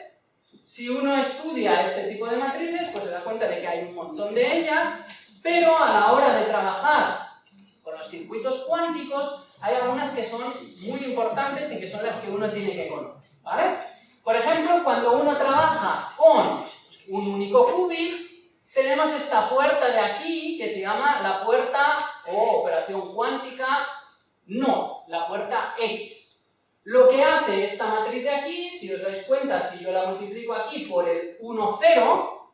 Si uno estudia este tipo de matrices, pues se da cuenta de que hay un montón de ellas, pero a la hora de trabajar con los circuitos cuánticos, hay algunas que son muy importantes y que son las que uno tiene que conocer. ¿Vale? Por ejemplo, cuando uno trabaja con un único qubit, tenemos esta puerta de aquí que se llama la puerta o operación cuántica no, la puerta X. Lo que hace esta matriz de aquí, si os dais cuenta, si yo la multiplico aquí por el 1, 0,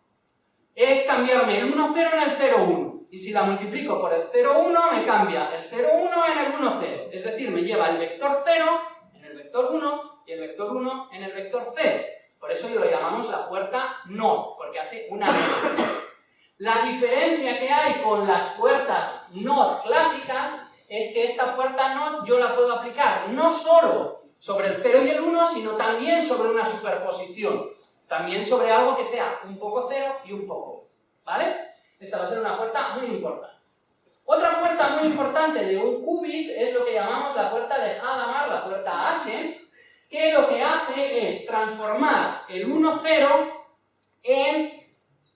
es cambiarme el 1, 0 en el 0, 1. Y si la multiplico por el 0, 1, me cambia el 0, 1 en el 1, 0. Es decir, me lleva el vector 0 en el vector 1 y el vector 1 en el vector 0. Por eso lo llamamos la puerta NOT, porque hace una NOT. La diferencia que hay con las puertas NOT clásicas es que esta puerta NOT yo la puedo aplicar no solo sobre el 0 y el 1, sino también sobre una superposición. También sobre algo que sea un poco 0 y un poco 1, ¿vale? Esta va a ser una puerta muy importante. Otra puerta muy importante de un qubit es lo que llamamos la puerta de Hadamard, la puerta H, que lo que hace es transformar el 1,0 en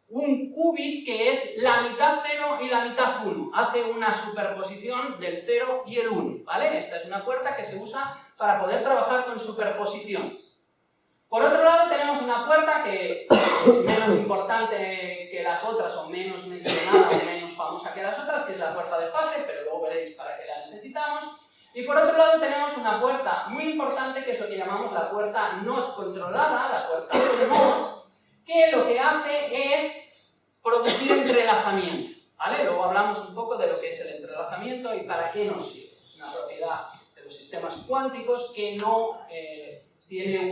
un qubit que es la mitad 0 y la mitad 1. Hace una superposición del 0 y el 1, ¿vale? Esta es una puerta que se usa para poder trabajar con superposiciones. Por otro lado tenemos una puerta que es menos importante que las otras, o menos mencionada, o menos famosa que las otras, que es la puerta de fase, pero luego veréis para qué la necesitamos. Y por otro lado tenemos una puerta muy importante, que es lo que llamamos la puerta NOT controlada, la puerta NOT, que lo que hace es producir entrelazamiento, ¿vale? Luego hablamos un poco de lo que es el entrelazamiento y para qué nos sirve. Es una propiedad de los sistemas cuánticos que no tiene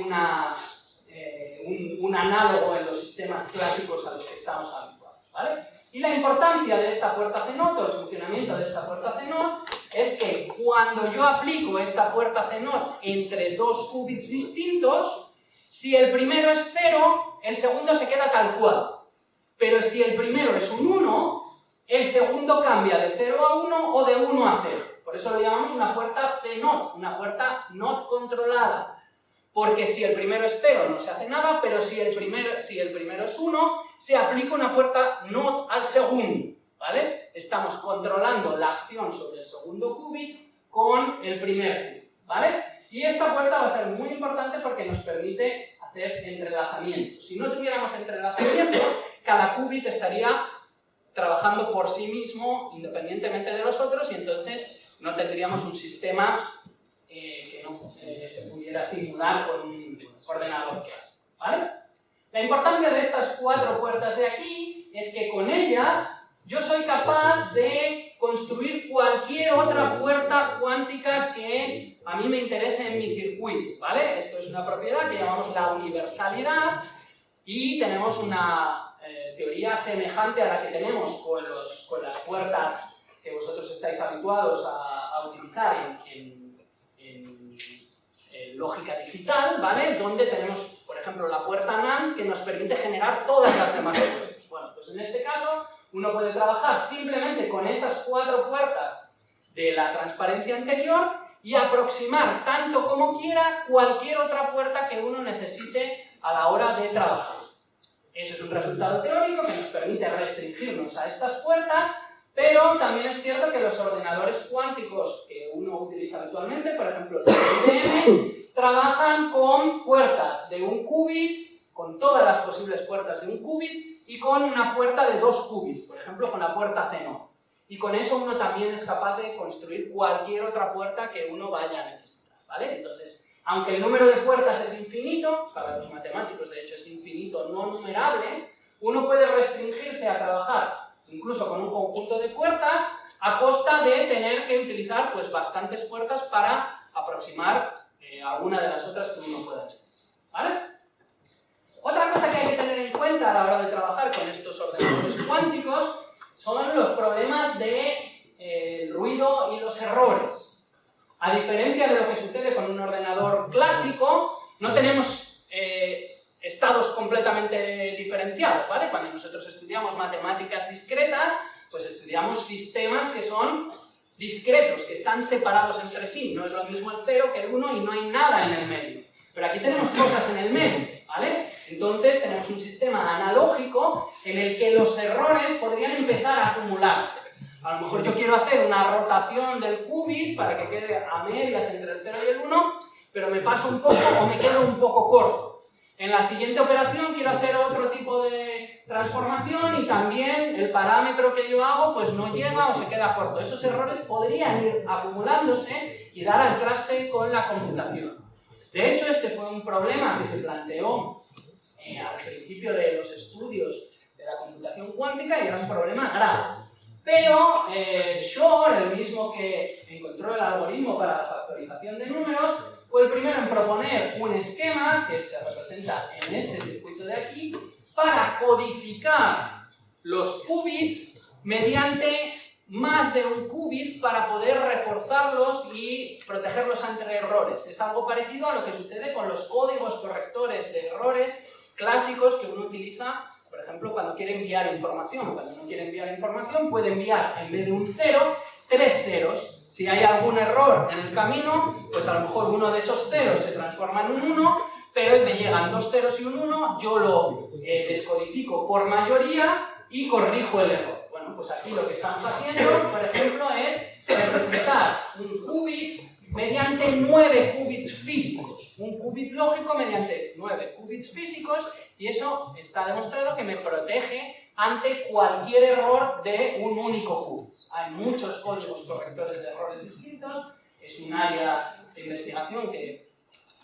un análogo en los sistemas clásicos a los que estamos habituados, ¿vale? Y la importancia de esta puerta CNOT, o el funcionamiento de esta puerta CNOT, es que cuando yo aplico esta puerta CNOT entre dos qubits distintos, si el primero es 0, el segundo se queda tal cual. Pero si el primero es un 1, el segundo cambia de 0 a 1 o de 1 a 0. Por eso lo llamamos una puerta CNOT, una puerta NOT controlada. Porque si el primero es 0 no se hace nada, pero si el primero es 1, se aplica una puerta NOT al segundo, ¿vale? Estamos controlando la acción sobre el segundo qubit con el primer qubit, ¿vale? Y esta puerta va a ser muy importante porque nos permite hacer entrelazamiento. Si no tuviéramos entrelazamiento, cada qubit estaría trabajando por sí mismo, independientemente de los otros, y entonces no tendríamos un sistema que no se pudiera simular con un ordenador clásico, ¿vale? La importancia de estas 4 puertas de aquí es que con ellas yo soy capaz de construir cualquier otra puerta cuántica que a mí me interese en mi circuito, ¿vale? Esto es una propiedad que llamamos la universalidad y tenemos una teoría semejante a la que tenemos con las puertas que vosotros estáis habituados a utilizar en lógica digital, ¿vale? Donde tenemos, por ejemplo, la puerta NAND que nos permite generar todas las demás puertas. Bueno, pues en este caso uno puede trabajar simplemente con esas 4 puertas de la transparencia anterior y aproximar tanto como quiera cualquier otra puerta que uno necesite a la hora de trabajar. Eso es un resultado teórico que nos permite restringirnos a estas puertas, pero también es cierto que los ordenadores cuánticos que uno utiliza habitualmente, por ejemplo el IBM, trabajan con puertas de un qubit, con todas las posibles puertas de un qubit, y con una puerta de 2 qubits, por ejemplo con la puerta CNOT. Y con eso uno también es capaz de construir cualquier otra puerta que uno vaya a necesitar, ¿vale? Entonces, aunque el número de puertas es infinito, para los matemáticos de hecho es infinito no numerable, uno puede restringirse a trabajar incluso con un conjunto de puertas a costa de tener que utilizar pues bastantes puertas para aproximar alguna de las otras que uno pueda hacer, ¿vale? Otra cosa que hay que tener en cuenta a la hora de trabajar con estos ordenadores cuánticos son los problemas de ruido y los errores. A diferencia de lo que sucede con un ordenador clásico, no tenemos estados completamente diferenciados, ¿vale? Cuando nosotros estudiamos matemáticas discretas, pues estudiamos sistemas que son discretos, que están separados entre sí. No es lo mismo el 0 que el 1 y no hay nada en el medio. Pero aquí tenemos cosas en el medio, ¿vale? Entonces tenemos un sistema analógico en el que los errores podrían empezar a acumularse. A lo mejor yo quiero hacer una rotación del qubit para que quede a medias entre el 0 y el 1, pero me paso un poco o me quedo un poco corto. En la siguiente operación quiero hacer otro tipo de transformación y también el parámetro que yo hago pues no llega o se queda corto. Esos errores podrían ir acumulándose y dar al traste con la computación. De hecho, este fue un problema que se planteó al principio de los estudios de la computación cuántica y era un problema grave. Pero Shor, el mismo que encontró el algoritmo para la factorización de números, fue el primero en proponer un esquema que se representa en este circuito de aquí para codificar los qubits mediante más de un qubit para poder reforzarlos y protegerlos ante errores. Es algo parecido a lo que sucede con los códigos correctores de errores clásicos que uno utiliza, por ejemplo, cuando quiere enviar información. Cuando uno quiere enviar información puede enviar, en vez de un 0, 3 ceros. Si hay algún error en el camino, pues a lo mejor uno de esos ceros se transforma en un 1, pero me llegan 2 ceros y un 1, yo lo descodifico por mayoría y corrijo el error. Bueno, pues aquí lo que estamos haciendo, por ejemplo, es representar un qubit mediante 9 qubits físicos. Un qubit lógico mediante 9 qubits físicos, y eso está demostrado que me protege ante cualquier error de un único qubit. Hay muchos códigos correctores de errores distintos, es un área de investigación que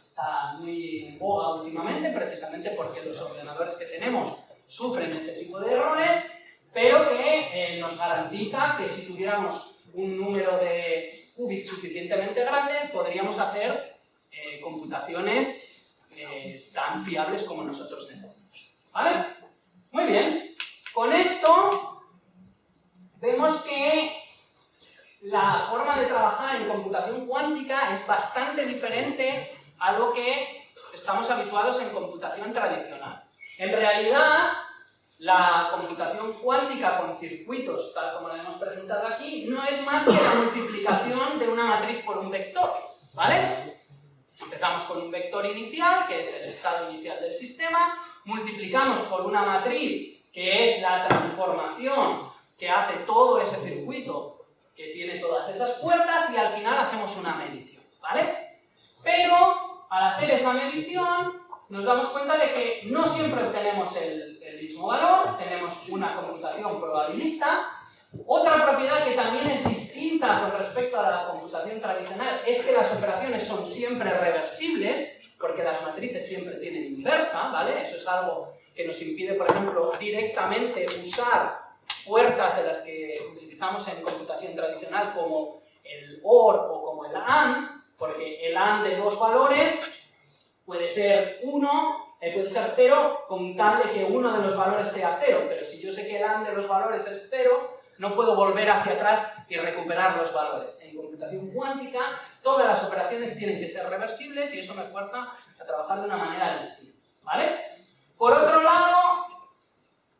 está muy en boga últimamente, precisamente porque los ordenadores que tenemos sufren ese tipo de errores, pero que nos garantiza que si tuviéramos un número de qubits suficientemente grande, podríamos hacer computaciones tan fiables como nosotros necesitamos. ¿Vale? Muy bien. Con esto vemos que la forma de trabajar en computación cuántica es bastante diferente a lo que estamos habituados en computación tradicional. En realidad, la computación cuántica con circuitos, tal como la hemos presentado aquí, no es más que la multiplicación de una matriz por un vector, ¿vale? Empezamos con un vector inicial, que es el estado inicial del sistema, multiplicamos por una matriz, que es la transformación que hace todo ese circuito que tiene todas esas puertas, y al final hacemos una medición, ¿vale? Pero, al hacer esa medición, nos damos cuenta de que no siempre obtenemos el mismo valor, tenemos una computación probabilista. Otra propiedad que también es distinta con respecto a la computación tradicional es que las operaciones son siempre reversibles, porque las matrices siempre tienen inversa, ¿vale? Eso es algo que nos impide, por ejemplo, directamente usar puertas de las que utilizamos en computación tradicional como el OR o como el AND, porque el AND de dos valores puede ser 0 con tal de que uno de los valores sea 0, pero si yo sé que el AND de los valores es 0, no puedo volver hacia atrás y recuperar los valores. En computación cuántica, todas las operaciones tienen que ser reversibles y eso me fuerza a trabajar de una manera distinta, ¿vale? Por otro lado,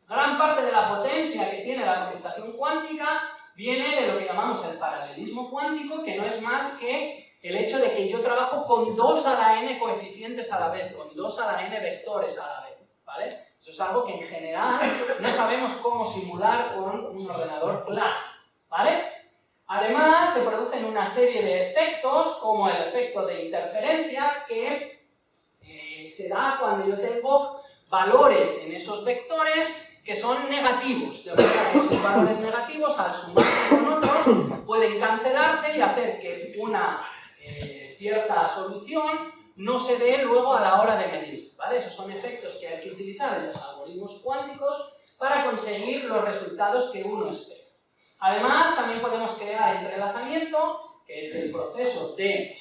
gran parte de la potencia que tiene la computación cuántica viene de lo que llamamos el paralelismo cuántico, que no es más que el hecho de que yo trabajo con 2 a la n coeficientes a la vez, con 2 a la n vectores a la vez, ¿vale? Eso es algo que en general no sabemos cómo simular con un ordenador clásico, ¿vale? Además, se producen una serie de efectos, como el efecto de interferencia, que se da cuando yo tengo valores en esos vectores que son negativos. De manera que esos valores negativos, al sumarse con otros, pueden cancelarse y hacer que una cierta solución no se dé luego a la hora de medir, ¿vale? Esos son efectos que hay que utilizar en los algoritmos cuánticos para conseguir los resultados que uno espera. Además, también podemos crear entrelazamiento, que es el proceso de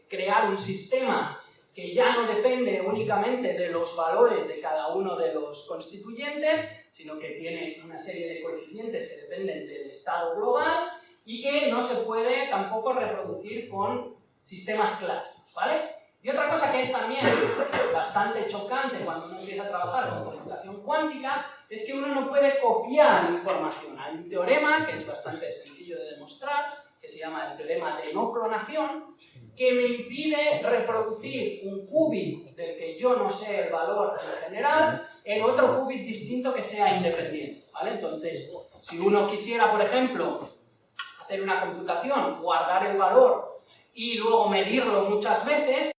crear un sistema que ya no depende únicamente de los valores de cada uno de los constituyentes, sino que tiene una serie de coeficientes que dependen del estado global y que no se puede tampoco reproducir con sistemas clásicos, ¿vale? Y otra cosa que es también bastante chocante cuando uno empieza a trabajar con computación cuántica es que uno no puede copiar información. Hay un teorema que es bastante sencillo de demostrar, que se llama el teorema de no clonación, que me impide reproducir un qubit del que yo no sé el valor en general en otro qubit distinto que sea independiente, ¿vale? Entonces, si uno quisiera, por ejemplo, hacer una computación, guardar el valor y luego medirlo muchas veces,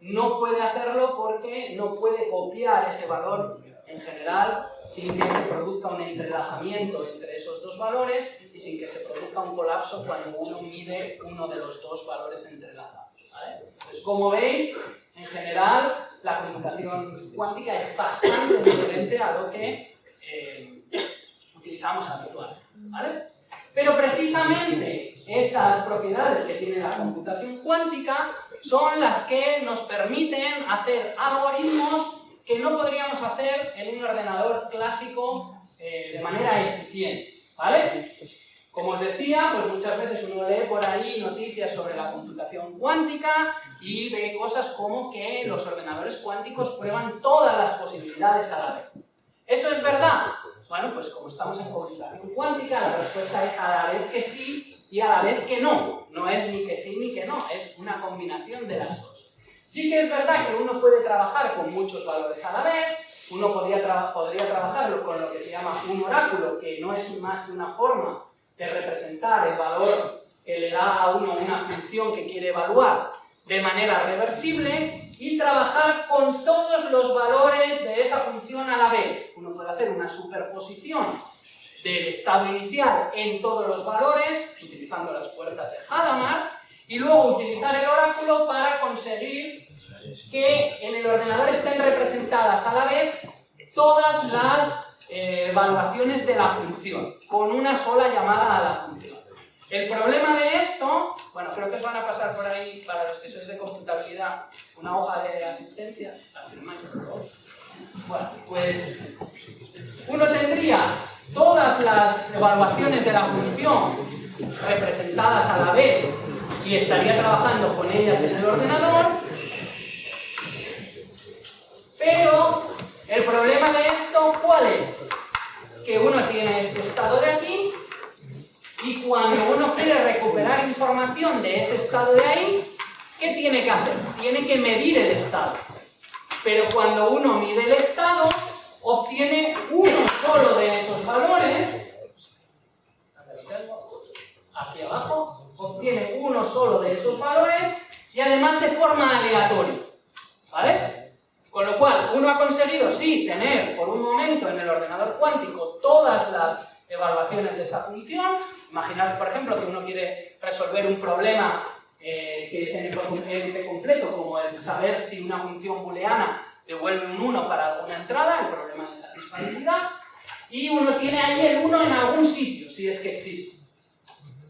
no puede hacerlo porque no puede copiar ese valor en general sin que se produzca un entrelazamiento entre esos dos valores y sin que se produzca un colapso cuando uno mide uno de los dos valores entrelazados, ¿vale? Entonces, como veis, en general la computación cuántica es bastante diferente a lo que utilizamos habitualmente, ¿vale? Pero precisamente esas propiedades que tiene la computación cuántica son las que nos permiten hacer algoritmos que no podríamos hacer en un ordenador clásico de manera eficiente, ¿vale? Como os decía, pues muchas veces uno lee por ahí noticias sobre la computación cuántica y ve cosas como que los ordenadores cuánticos prueban todas las posibilidades a la vez. ¿Eso es verdad? Bueno, pues como estamos en computación cuántica, la respuesta es a la vez que sí y a la vez que no. No es ni que sí ni que no, es una combinación de las dos. Sí que es verdad que uno puede trabajar con muchos valores a la vez, uno podría trabajarlo con lo que se llama un oráculo, que no es más que una forma de representar el valor que le da a uno una función que quiere evaluar de manera reversible y trabajar con todos los valores de esa función a la vez. Uno puede hacer una superposición del estado inicial en todos los valores, utilizando las puertas de Hadamard, y luego utilizar el oráculo para conseguir que en el ordenador estén representadas a la vez todas las evaluaciones de la función, con una sola llamada a la función. El problema de esto, bueno, creo que os van a pasar por ahí, para los que sois de computabilidad, una hoja de asistencia. Bueno, pues uno tendría todas las evaluaciones de la función representadas a la vez y estaría trabajando con ellas en el ordenador, pero el problema de esto, ¿cuál es? Que uno tiene este estado de aquí y cuando uno quiere recuperar información de ese estado de ahí, ¿qué tiene que hacer? Tiene que medir el estado. Pero cuando uno mide el estado, obtiene uno solo de esos valores. Aquí abajo, obtiene uno solo de esos valores y además de forma aleatoria. ¿Vale? Con lo cual, uno ha conseguido, sí, tener por un momento en el ordenador cuántico todas las evaluaciones de esa función. Imaginaos, por ejemplo, que uno quiere resolver un problema que es NP completo, como el saber si una función booleana devuelve un 1 para alguna entrada, el problema de satisfactibilidad, y uno tiene ahí el 1 en algún sitio, si es que existe.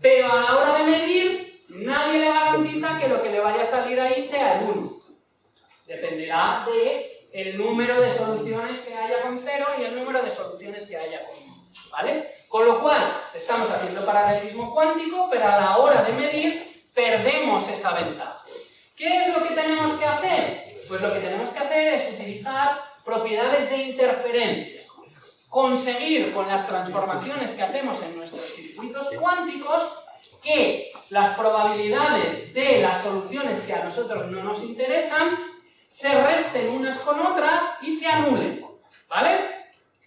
Pero a la hora de medir, nadie le garantiza que lo que le vaya a salir ahí sea el 1. Dependerá del número de soluciones que haya con 0 y el número de soluciones que haya con 1. ¿Vale? Con lo cual, estamos haciendo paralelismo cuántico, pero a la hora de medir, perdemos esa ventaja. ¿Qué es lo que tenemos que hacer? Pues lo que tenemos que hacer es utilizar propiedades de interferencia. Conseguir con las transformaciones que hacemos en nuestros circuitos cuánticos que las probabilidades de las soluciones que a nosotros no nos interesan se resten unas con otras y se anulen, ¿vale?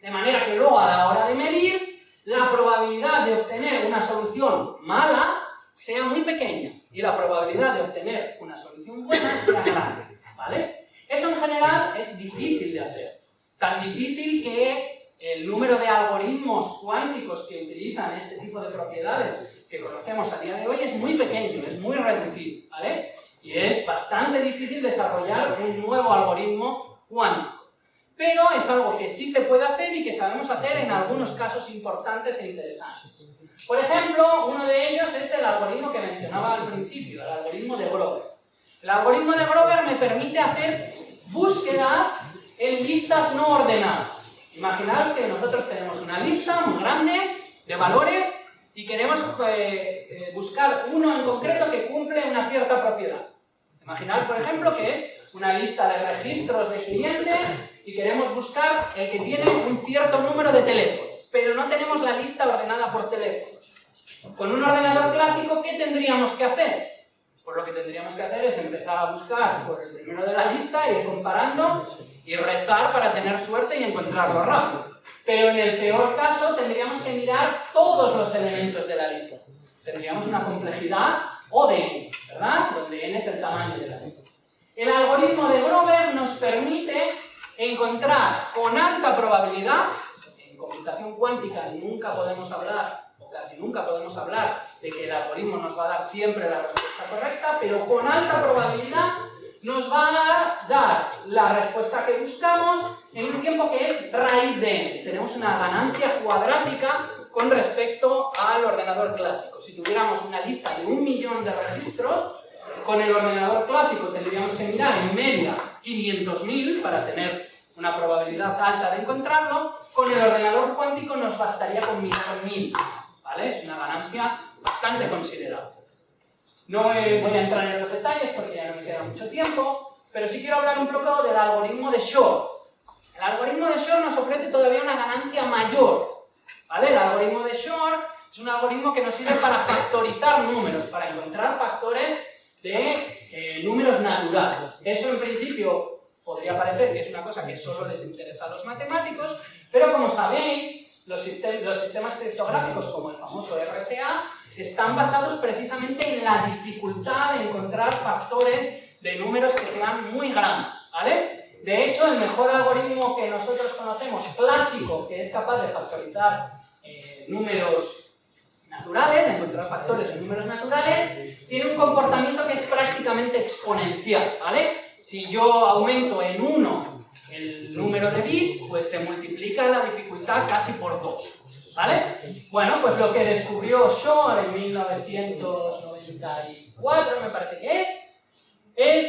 De manera que luego a la hora de medir, la probabilidad de obtener una solución mala sea muy pequeña y la probabilidad de obtener una solución buena sea grande, ¿vale? Eso en general es difícil de hacer, tan difícil que el número de algoritmos cuánticos que utilizan este tipo de propiedades que conocemos a día de hoy es muy pequeño, es muy reducido, ¿vale? Y es bastante difícil desarrollar un nuevo algoritmo cuántico. Pero es algo que sí se puede hacer y que sabemos hacer en algunos casos importantes e interesantes. Por ejemplo, uno de ellos es el algoritmo que mencionaba al principio, el algoritmo de Grover. El algoritmo de Grover me permite hacer búsquedas en listas no ordenadas. Imaginad que nosotros tenemos una lista muy grande de valores y queremos buscar uno en concreto que cumple una cierta propiedad. Imaginad, por ejemplo, que es una lista de registros de clientes y queremos buscar el que tiene un cierto número de teléfonos, pero no tenemos la lista ordenada por teléfonos. Con un ordenador clásico, ¿qué tendríamos que hacer? Pues lo que tendríamos que hacer es empezar a buscar por el primero de la lista, ir comparando y rezar para tener suerte y encontrarlo rápido. Pero en el peor caso tendríamos que mirar todos los elementos de la lista. Tendríamos una complejidad O de n, ¿verdad? Donde n es el tamaño de la lista. El algoritmo de Grover nos permite encontrar con alta probabilidad, en computación cuántica nunca podemos hablar, o casi nunca podemos hablar de que el algoritmo nos va a dar siempre la respuesta correcta, pero con alta probabilidad nos va a dar la respuesta que buscamos en un tiempo que es raíz de n. Tenemos una ganancia cuadrática con respecto al ordenador clásico. Si tuviéramos una lista de 1.000.000 de registros, con el ordenador clásico tendríamos que mirar en media 500.000 para tener una probabilidad alta de encontrarlo, con el ordenador cuántico nos bastaría con 1000, ¿vale? Es una ganancia bastante considerable. No voy a entrar en los detalles porque ya no me queda mucho tiempo, pero sí quiero hablar un poco del algoritmo de Shor. El algoritmo de Shor nos ofrece todavía una ganancia mayor, ¿vale? El algoritmo de Shor es un algoritmo que nos sirve para factorizar números, para encontrar factores de números naturales. Eso en principio podría parecer que es una cosa que solo les interesa a los matemáticos, pero como sabéis, los sistemas criptográficos como el famoso RSA están basados precisamente en la dificultad de encontrar factores de números que sean muy grandes, ¿vale? De hecho, el mejor algoritmo que nosotros conocemos, clásico, que es capaz de factorizar números naturales, de encontrar factores en números naturales, tiene un comportamiento que es prácticamente exponencial, ¿vale? Si yo aumento en 1 el número de bits, pues se multiplica la dificultad casi por 2, ¿vale? Bueno, pues lo que descubrió Shor en 1994, me parece que es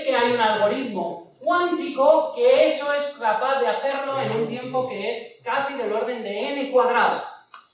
que hay un algoritmo cuántico que eso es capaz de hacerlo en un tiempo que es casi del orden de n²,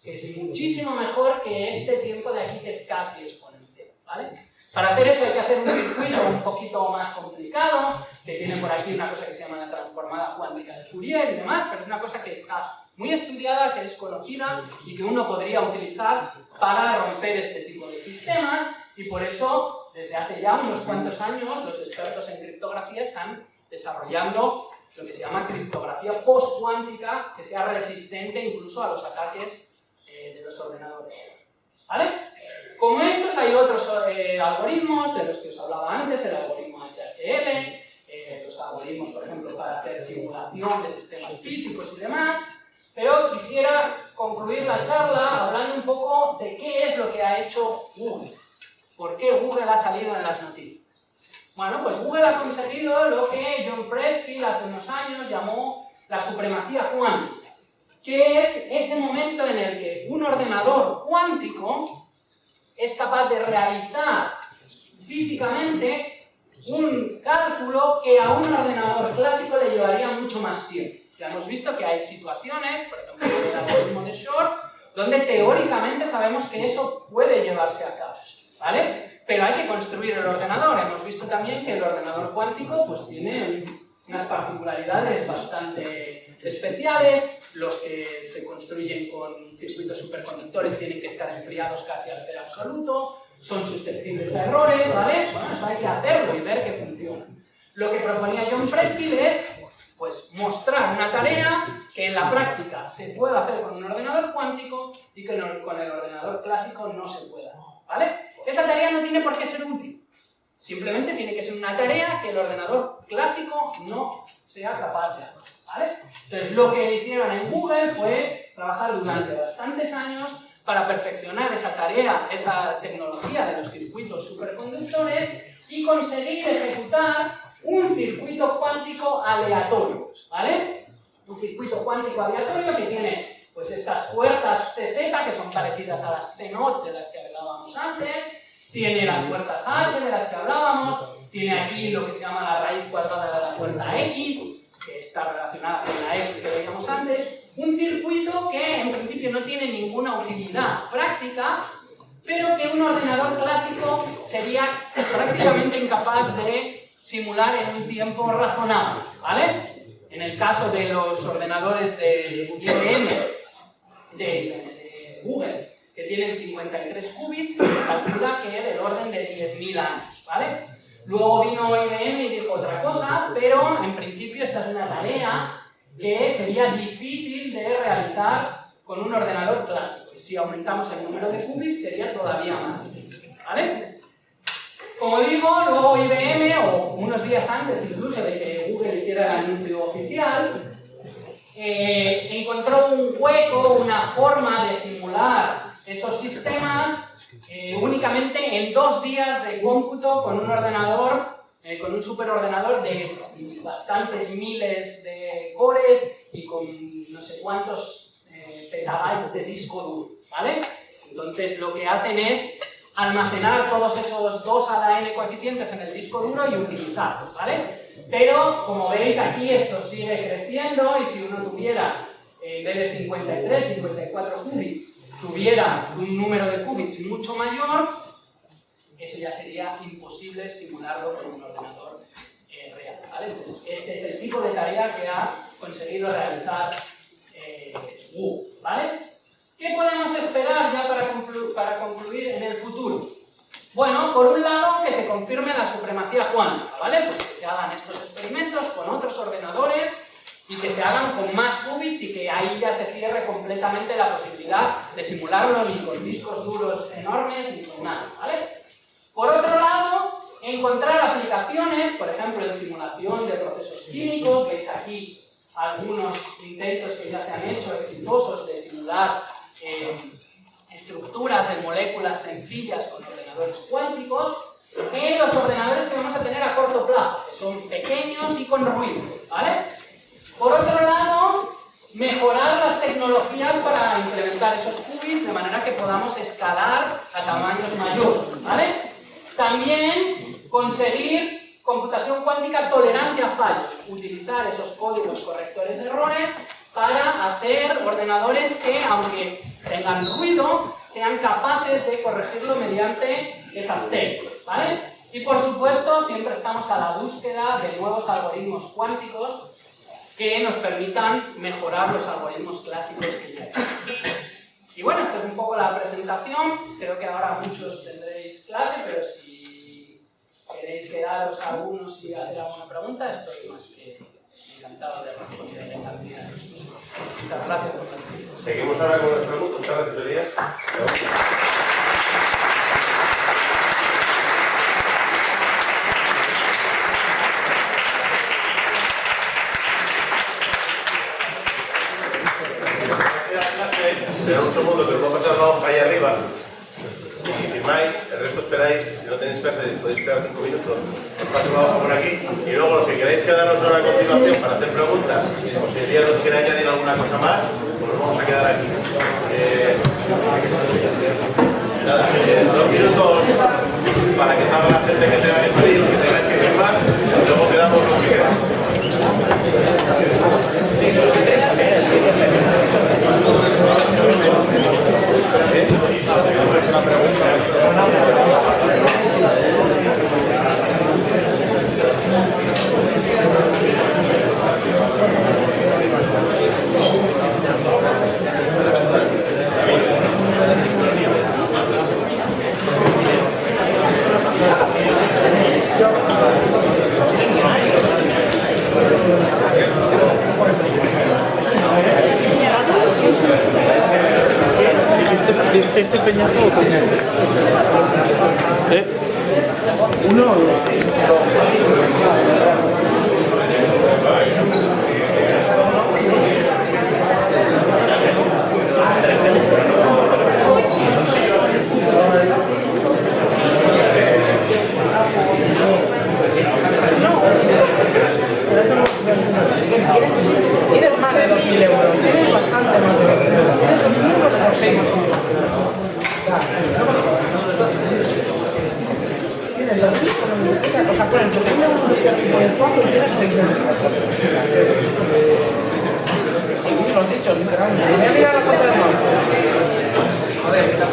que es muchísimo mejor que este tiempo de aquí que es casi exponencial, ¿vale? Para hacer eso hay que hacer un circuito un poquito más complicado, que tiene por aquí una cosa que se llama la transformada cuántica de Fourier y demás, pero es una cosa que está muy estudiada, que es conocida y que uno podría utilizar para romper este tipo de sistemas, y por eso desde hace ya unos cuantos años los expertos en criptografía están desarrollando lo que se llama criptografía postcuántica, que sea resistente incluso a los ataques de los ordenadores, ¿vale? Como estos hay otros algoritmos de los que os hablaba antes, el algoritmo HHL, los algoritmos, por ejemplo, para hacer simulación de sistemas físicos y demás, pero quisiera concluir la charla hablando un poco de qué es lo que ha hecho Google. ¿Por qué Google ha salido en las noticias? Bueno, pues Google ha conseguido lo que John Preskill hace unos años llamó la supremacía cuántica, que es ese momento en el que un ordenador cuántico es capaz de realizar físicamente un cálculo que a un ordenador clásico le llevaría mucho más tiempo. Ya hemos visto que hay situaciones, por ejemplo en el algoritmo de Shor, donde teóricamente sabemos que eso puede llevarse a cabo, ¿vale? Pero hay que construir el ordenador. Hemos visto también que el ordenador cuántico pues tiene unas particularidades bastante especiales. Los que se construyen con circuitos superconductores tienen que estar enfriados casi al cero absoluto, son susceptibles a errores, ¿vale? Bueno, eso hay que hacerlo y ver que funciona. Lo que proponía John Preskill es pues, mostrar una tarea que en la práctica se puede hacer con un ordenador cuántico y que con el ordenador clásico no se pueda, ¿vale? Esa tarea no tiene por qué ser útil, simplemente tiene que ser una tarea que el ordenador clásico no sea capaz de hacer, ¿vale? Entonces lo que hicieron en Google fue trabajar durante bastantes años para perfeccionar esa tarea, esa tecnología de los circuitos superconductores y conseguir ejecutar un circuito cuántico aleatorio, ¿vale? Un circuito cuántico aleatorio que tiene pues estas puertas CZ que son parecidas a las C0 de las que hablábamos antes, tiene las puertas H de las que hablábamos, tiene aquí lo que se llama la raíz cuadrada de la puerta X, que está relacionada con la X que veíamos antes, un circuito que en principio no tiene ninguna utilidad práctica, pero que un ordenador clásico sería prácticamente incapaz de simular en un tiempo razonable, ¿vale? En el caso de los ordenadores de IBM, de Google, que tienen 53 qubits, pues se calcula que es del orden de 10.000 años, ¿vale? Luego vino IBM y dijo otra cosa, pero en principio esta es una tarea que sería difícil de realizar con un ordenador clásico. Y si aumentamos el número de qubits sería todavía más difícil, ¿vale? Como digo, luego IBM, o unos días antes incluso de que Google hiciera el anuncio oficial, encontró un hueco, una forma de simular esos sistemas únicamente en 2 días de cómputo con un ordenador, con un superordenador de bastantes miles de cores y con no sé cuántos petabytes de disco duro, ¿vale? Entonces lo que hacen es almacenar todos esos 2 a la n coeficientes en el disco duro y utilizarlos, ¿vale? Pero, como veis aquí, esto sigue creciendo y si uno tuviera, en vez de 53, 54 qubits, tuviera un número de qubits mucho mayor, eso ya sería imposible simularlo con un ordenador real, ¿vale? Entonces, este es el tipo de tarea que ha conseguido realizar Wu, ¿vale? ¿Qué podemos esperar ya para concluir en el futuro? Bueno, por un lado, que se confirme la supremacía cuántica, ¿vale? Pues que se hagan estos experimentos con otros ordenadores y que se hagan con más qubits y que ahí ya se cierre completamente la posibilidad de simularlo ni con discos duros enormes ni con nada, ¿vale? Por otro lado, encontrar aplicaciones, por ejemplo, en simulación de procesos químicos, veis aquí algunos intentos que ya se han hecho exitosos de simular estructuras de moléculas sencillas con ordenadores cuánticos, en los ordenadores que vamos a tener a corto plazo, que son pequeños y con ruido, ¿vale? Por otro lado, mejorar las tecnologías para implementar esos qubits de manera que podamos escalar a tamaños mayores, ¿vale? También conseguir computación cuántica tolerante a fallos, utilizar esos códigos correctores de errores para hacer ordenadores que, aunque tengan ruido, sean capaces de corregirlo mediante esas técnicas, ¿vale? Y por supuesto, siempre estamos a la búsqueda de nuevos algoritmos cuánticos que nos permitan mejorar los algoritmos clásicos que ya existen. Y bueno, esta es un poco la presentación. Creo que ahora muchos tendréis clase, pero si queréis quedaros algunos y hacer alguna pregunta, estoy más que encantado de responder a alguna. Muchas gracias por la atención. Seguimos ahora con las preguntas. Muchas gracias, Elías. Esperad un segundo que os voy a pasar la hoja ahí arriba y firmáis, el resto esperáis, si no tenéis clase podéis esperar 5 minutos, os paso la hoja por aquí y luego si queréis quedaros ahora a continuación para hacer preguntas o si el día nos quiere añadir alguna cosa más, pues nos vamos a quedar aquí. Nada, 2 minutos para que salga la gente que tenga que salir, que tengáis que firmar y luego quedamos los que queráis. ¿Este peñazo o peñazo? Uno o dos. Tienes más de 2.000 euros, tienes bastante más de 2.000 euros, tienes 2.000 euros por 6 motivos. Tienes 2.000 euros, o sea, pones 2.000 euros por el cuarto y tienes 6 euros. Sí, lo has dicho, literalmente. Voy a mirar la cuenta de mano. A ver, la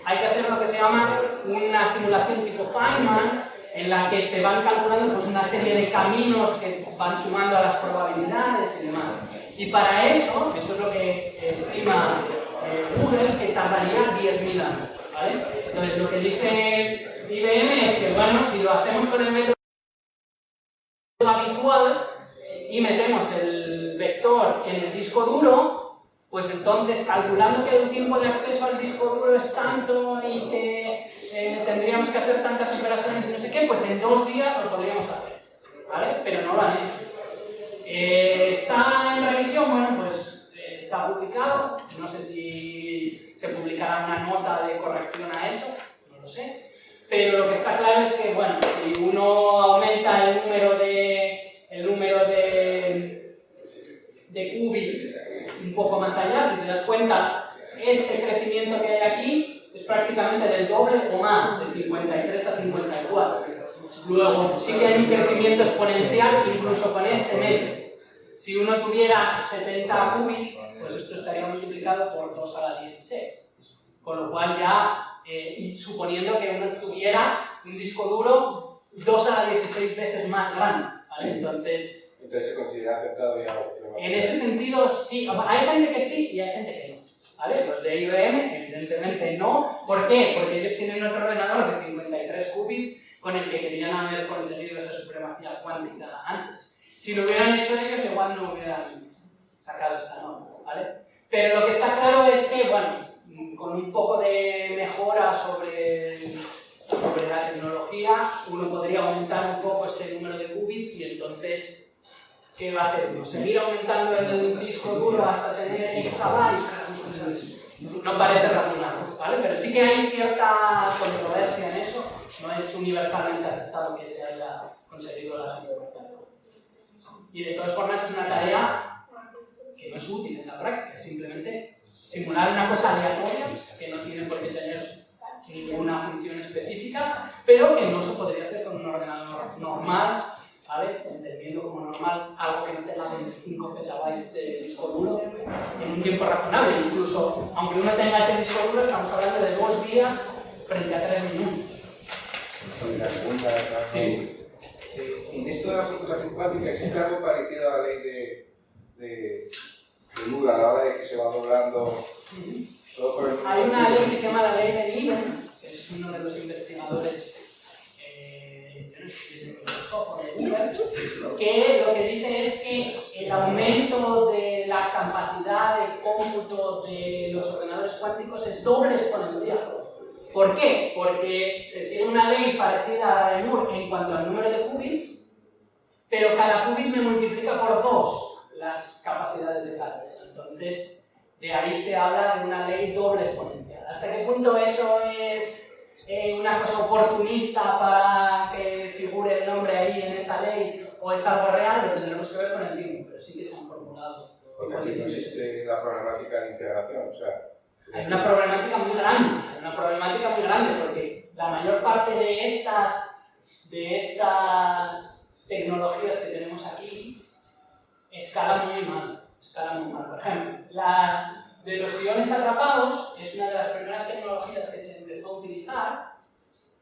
Hay que hacer lo que se llama una simulación tipo Feynman, en la que se van calculando pues, una serie de caminos que van sumando a las probabilidades y demás. Y para eso es lo que estima Google, que tardaría 10.000 años. ¿Vale? Entonces, lo que dice IBM es que, bueno, si lo hacemos con el método habitual y metemos el vector en el disco duro, pues entonces, calculando que el tiempo de acceso al disco duro es tanto y que tendríamos que hacer tantas operaciones y no sé qué, pues en 2 días lo podríamos hacer, ¿vale? Pero no lo han hecho. ¿Está en revisión? Bueno, pues está publicado, no sé si se publicará una nota de corrección a eso, no lo sé. Pero lo que está claro es que, bueno, si uno aumenta el número de qubits un poco más allá, si te das cuenta, este crecimiento que hay aquí es prácticamente del doble o más, de 53 a 54. Luego, sí que hay un crecimiento exponencial incluso con este método. Si uno tuviera 70 qubits, pues esto estaría multiplicado por 2 a la 16. Con lo cual ya, suponiendo que uno tuviera un disco duro 2 a la 16 veces más grande, ¿vale? Entonces se considera aceptado ya. En ese sentido, sí. Hay gente que sí y hay gente que no, ¿vale? Los de IBM, evidentemente no. ¿Por qué? Porque ellos tienen otro ordenador de 53 qubits con el que querían haber conseguido esa supremacía cuántica antes. Si lo hubieran hecho ellos, igual no hubieran sacado esta norma, ¿vale? Pero lo que está claro es que, bueno, con un poco de mejora sobre la tecnología, uno podría aumentar un poco este número de qubits y entonces, ¿qué va a hacer uno? ¿Seguir aumentando el disco duro hasta tener exabytes? No parece razonable, ¿vale? Pero sí que hay cierta controversia en eso, no es universalmente aceptado que se haya conseguido la superioridad. Y de todas formas es una tarea que no es útil en la práctica, es simplemente simular una cosa aleatoria que no tiene por qué tener ninguna función específica, pero que no se podría hacer con un ordenador normal, ¿vale? Entendiendo como normal algo que no tenga 25 petabytes de disco duro en un tiempo razonable. Incluso, aunque uno tenga ese disco duro, estamos hablando de 2 días frente a 3 minutos. Sí. En esto de la computación cuántica existe algo parecido a la ley de Moore a la hora de que se va doblando todo por el mundo. Hay una ley que se llama la ley de Lee, que es uno de los investigadores, yo no sé si es de Microsoft o de Google, que lo que dice es que el aumento de la capacidad de cómputo de los ordenadores cuánticos es doble exponencial. ¿Por qué? Porque se sigue una ley parecida a la de Moore en cuanto al número de qubits, pero cada qubit me multiplica por 2 las capacidades de cálculo. Entonces, de ahí se habla de una ley doble exponencial. ¿Hasta qué punto eso es una cosa oportunista para que figure el nombre ahí en esa ley o es algo real? Lo tendremos que ver con el tiempo, pero sí que se han formulado. Porque aquí no existe la problemática de integración, o sea... Hay una problemática muy grande, porque la mayor parte de estas tecnologías que tenemos aquí escalan muy mal. Por ejemplo, la de los iones atrapados es una de las primeras tecnologías que se empezó a utilizar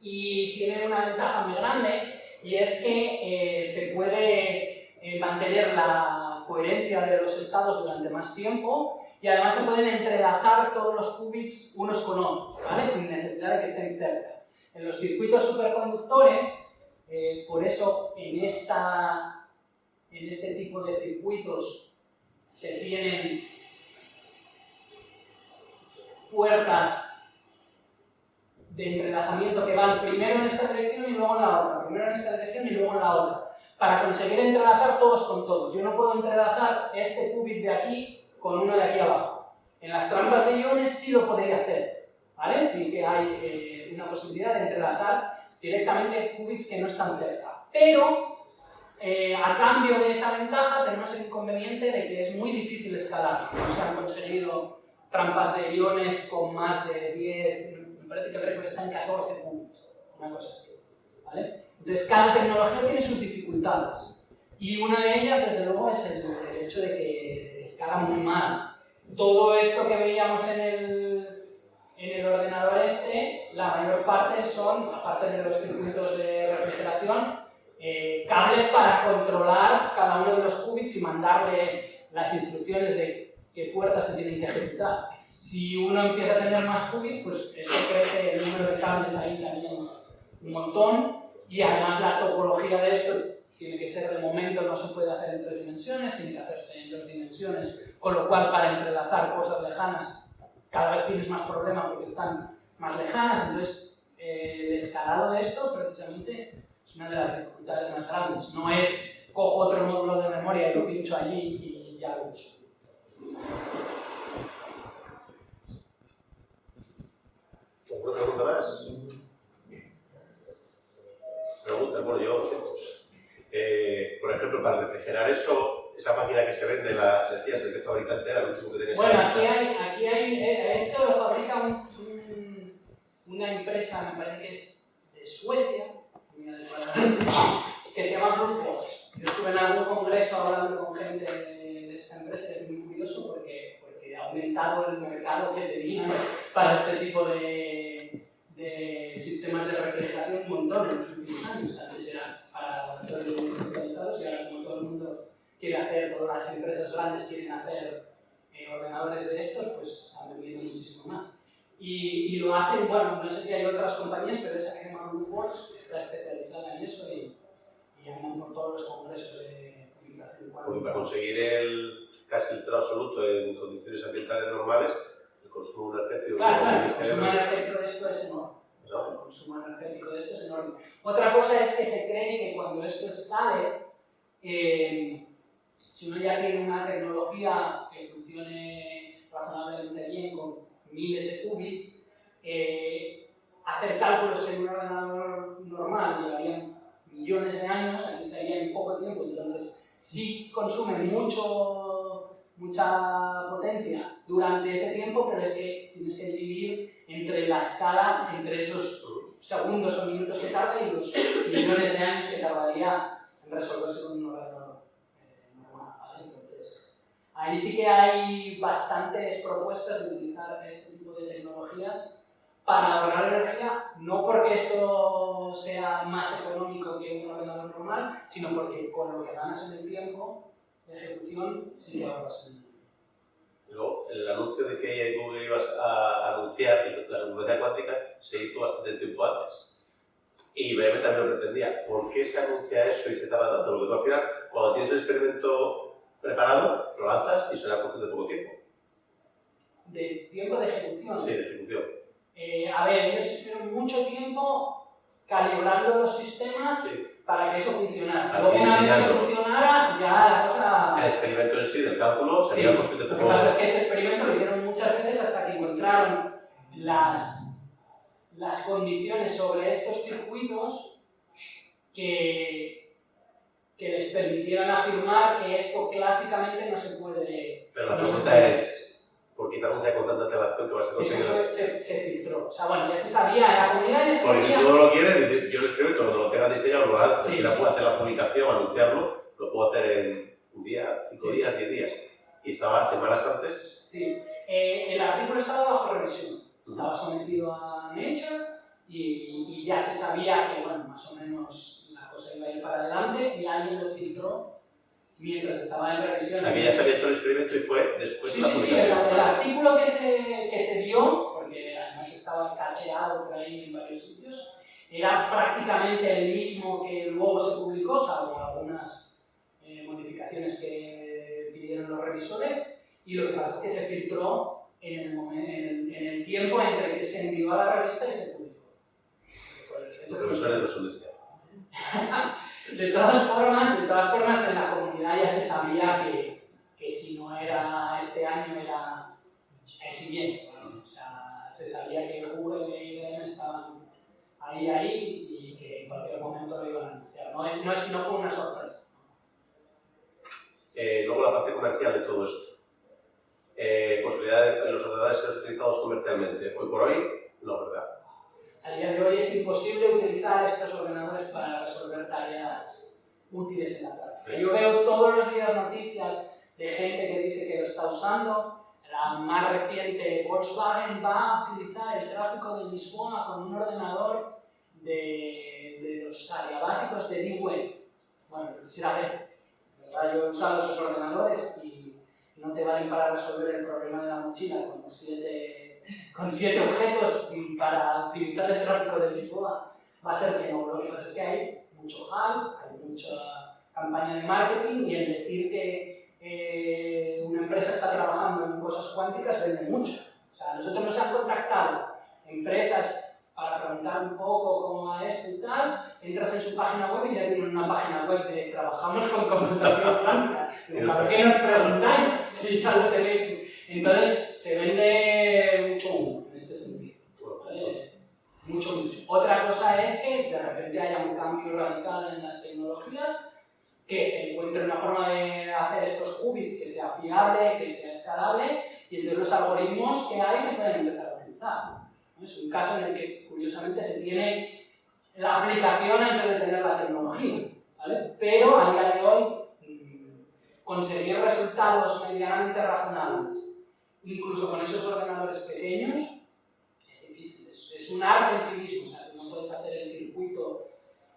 y tiene una ventaja muy grande, y es que se puede mantener la coherencia de los estados durante más tiempo. Y además se pueden entrelazar todos los qubits unos con otros, ¿vale? Sin necesidad de que estén cerca. En los circuitos superconductores, por eso en este tipo de circuitos se tienen puertas de entrelazamiento que van primero en esta dirección y luego en la otra, primero en esta dirección y luego en la otra, para conseguir entrelazar todos con todos. Yo no puedo entrelazar este qubit de aquí con uno de aquí abajo. En las trampas de iones sí lo podría hacer, ¿vale? Sí que hay una posibilidad de entrelazar directamente qubits que no están cerca. Pero, a cambio de esa ventaja, tenemos el inconveniente de que es muy difícil escalar. No se han conseguido trampas de iones con más de 10, me parece que el récord está en 14 qubits, una cosa así, ¿vale? Entonces, cada tecnología tiene sus dificultades. Y una de ellas, desde luego, es el hecho de que escala muy mal. Todo esto que veíamos en el ordenador la mayor parte son, aparte de los circuitos de refrigeración, cables para controlar cada uno de los qubits y mandarle las instrucciones de qué puertas se tienen que ejecutar. Si uno empieza a tener más qubits, pues eso crece el número de cables ahí también un montón, y además la topología de esto tiene que ser, de momento no se puede hacer en 3 dimensiones, tiene que hacerse en 2 dimensiones, con lo cual para entrelazar cosas lejanas cada vez tienes más problemas porque están más lejanas. Entonces el escalado de esto precisamente es una de las dificultades más grandes. No es cojo otro módulo de memoria y lo pincho allí y ya lo uso. ¿Alguna pregunta más? Preguntas, bueno, yo cientos. Por ejemplo, para refrigerar eso, esa máquina que se vende, decías, ¿de qué fabricante era? El último que tenías. Bueno, aquí hay esto lo fabrica una empresa, me parece que es de Suecia, que se llama Blue Fox. Yo estuve en algún congreso hablando con gente de esta empresa, y es muy curioso porque ha aumentado el mercado que tenían para este tipo de sistemas de refrigeración un montón en los últimos años. Antes era para laboratorios muy especializados y ahora, como todo el mundo quiere hacer, todas las empresas grandes quieren hacer ordenadores de estos, pues están vendiendo muchísimo más. Y lo hacen, bueno, no sé si hay otras compañías, pero esa que se llama Blue Fox está especializada en eso y andan por todos los congresos de publicación. Porque para conseguir casi el absoluto en condiciones ambientales normales, el consumo energético... Claro, el consumo energético de esto es enorme. ¿No? El consumo energético de esto es enorme. Otra cosa es que se cree que cuando esto escale, si uno ya tiene una tecnología que funcione razonablemente bien con miles de qubits, hacer cálculos en un ordenador normal llevarían millones de años, aquí se haría en poco tiempo, entonces sí consumen mucha potencia durante ese tiempo, pero es que tienes que dividir entre la escala, entre esos segundos o minutos que tarda y los millones de años que tardaría en resolverse con un ordenador normal, ¿vale? Entonces, ahí sí que hay bastantes propuestas de utilizar este tipo de tecnologías para ahorrar energía, no porque esto sea más económico que un ordenador normal, sino porque con lo que ganas en el tiempo de ejecución sí que ahorras energía. Luego, el anuncio de que Google iba a anunciar la superioridad cuántica se hizo bastante tiempo antes. Y IBM también lo pretendía. ¿Por qué se anuncia eso y se tarda tanto? Porque tú al final, cuando tienes el experimento preparado, lo lanzas y será cuestión de poco tiempo. ¿De tiempo de ejecución? Sí, de ejecución. A ver, ellos estuvieron mucho tiempo calibrando los sistemas para que eso funcionara. Luego, una vez que funcionara, ya la cosa... El experimento en sí del cálculo sería cuestión de poco. Lo que pasa es que ese experimento lo hicieron muchas veces hasta que encontraron las condiciones sobre estos circuitos que les permitieran afirmar que esto clásicamente no se puede... Pero la pregunta es... ¿Por qué te anuncia con tanta antelación que vas a conseguir? Eso se filtró. O sea, bueno, ya se sabía, en la comunidad ya se sabía. Porque tú no lo quieres, yo lo escribo, cuando lo tenga diseñado, lo hará. Si quiera puedo hacer la publicación, anunciarlo, lo puedo hacer en un día, 5 días, 10 días. Y estaba semanas antes. Sí, el artículo estaba bajo revisión. Estaba sometido a Nature y ya se sabía que, bueno, más o menos la cosa iba a ir para adelante y alguien lo filtró mientras estaba en revisión. O sea, que ya se había hecho el experimento y fue después de la publicación. Sí, el artículo que se dio, porque además estaba cacheado por ahí en varios sitios, era prácticamente el mismo que luego se publicó, salvo algunas modificaciones que pidieron los revisores, y lo que pasa es que se filtró en el tiempo entre que se envió a la revista y se publicó. Los revisores no son de este. De todas formas, en la comunidad ya se sabía que si no era este año, era el siguiente. ¿no? O sea, se sabía que Google y IBM estaban ahí y que en cualquier momento lo iban a anunciar. No fue una sorpresa. Luego la parte comercial de todo esto. Posibilidad de los ordenadores ser utilizados comercialmente. Hoy por hoy, no, ¿verdad? A día de hoy es imposible utilizar estos ordenadores para resolver tareas útiles en la práctica. Yo veo todos los días noticias de gente que dice que lo está usando. La más reciente, Volkswagen va a utilizar el tráfico de Lisboa con un ordenador de los adiabáticos de D-Wave. Bueno, quisiera ver. Yo he usado esos ordenadores y no te valen para resolver el problema de la mochila con 7 objetos para utilizar el tráfico de Lisboa. Va a ser que no. Lo que pasa es que hay mucho hype, hay mucha campaña de marketing y el decir que una empresa está trabajando en cosas cuánticas vende mucho. O sea, nosotros nos han contactado empresas para preguntar un poco cómo va esto y tal, entras en su página web y ya tienen una página web de trabajamos con computación cuántica. ¿Para qué nos preguntáis si ya lo tenéis? Entonces, se vende mucho humo en este sentido. ¿Vale? Mucho. Otra cosa es que de repente haya un cambio radical en las tecnologías, que se encuentre una forma de hacer estos qubits que sea fiable, que sea escalable, y entonces los algoritmos que hay se pueden empezar a utilizar. Es un caso en el que, curiosamente, se tiene la aplicación antes de tener la tecnología, ¿vale? Pero a día de hoy, conseguir resultados medianamente razonables, incluso con esos ordenadores pequeños, es difícil. Es un arte en sí mismo. O sea, tú no puedes hacer el circuito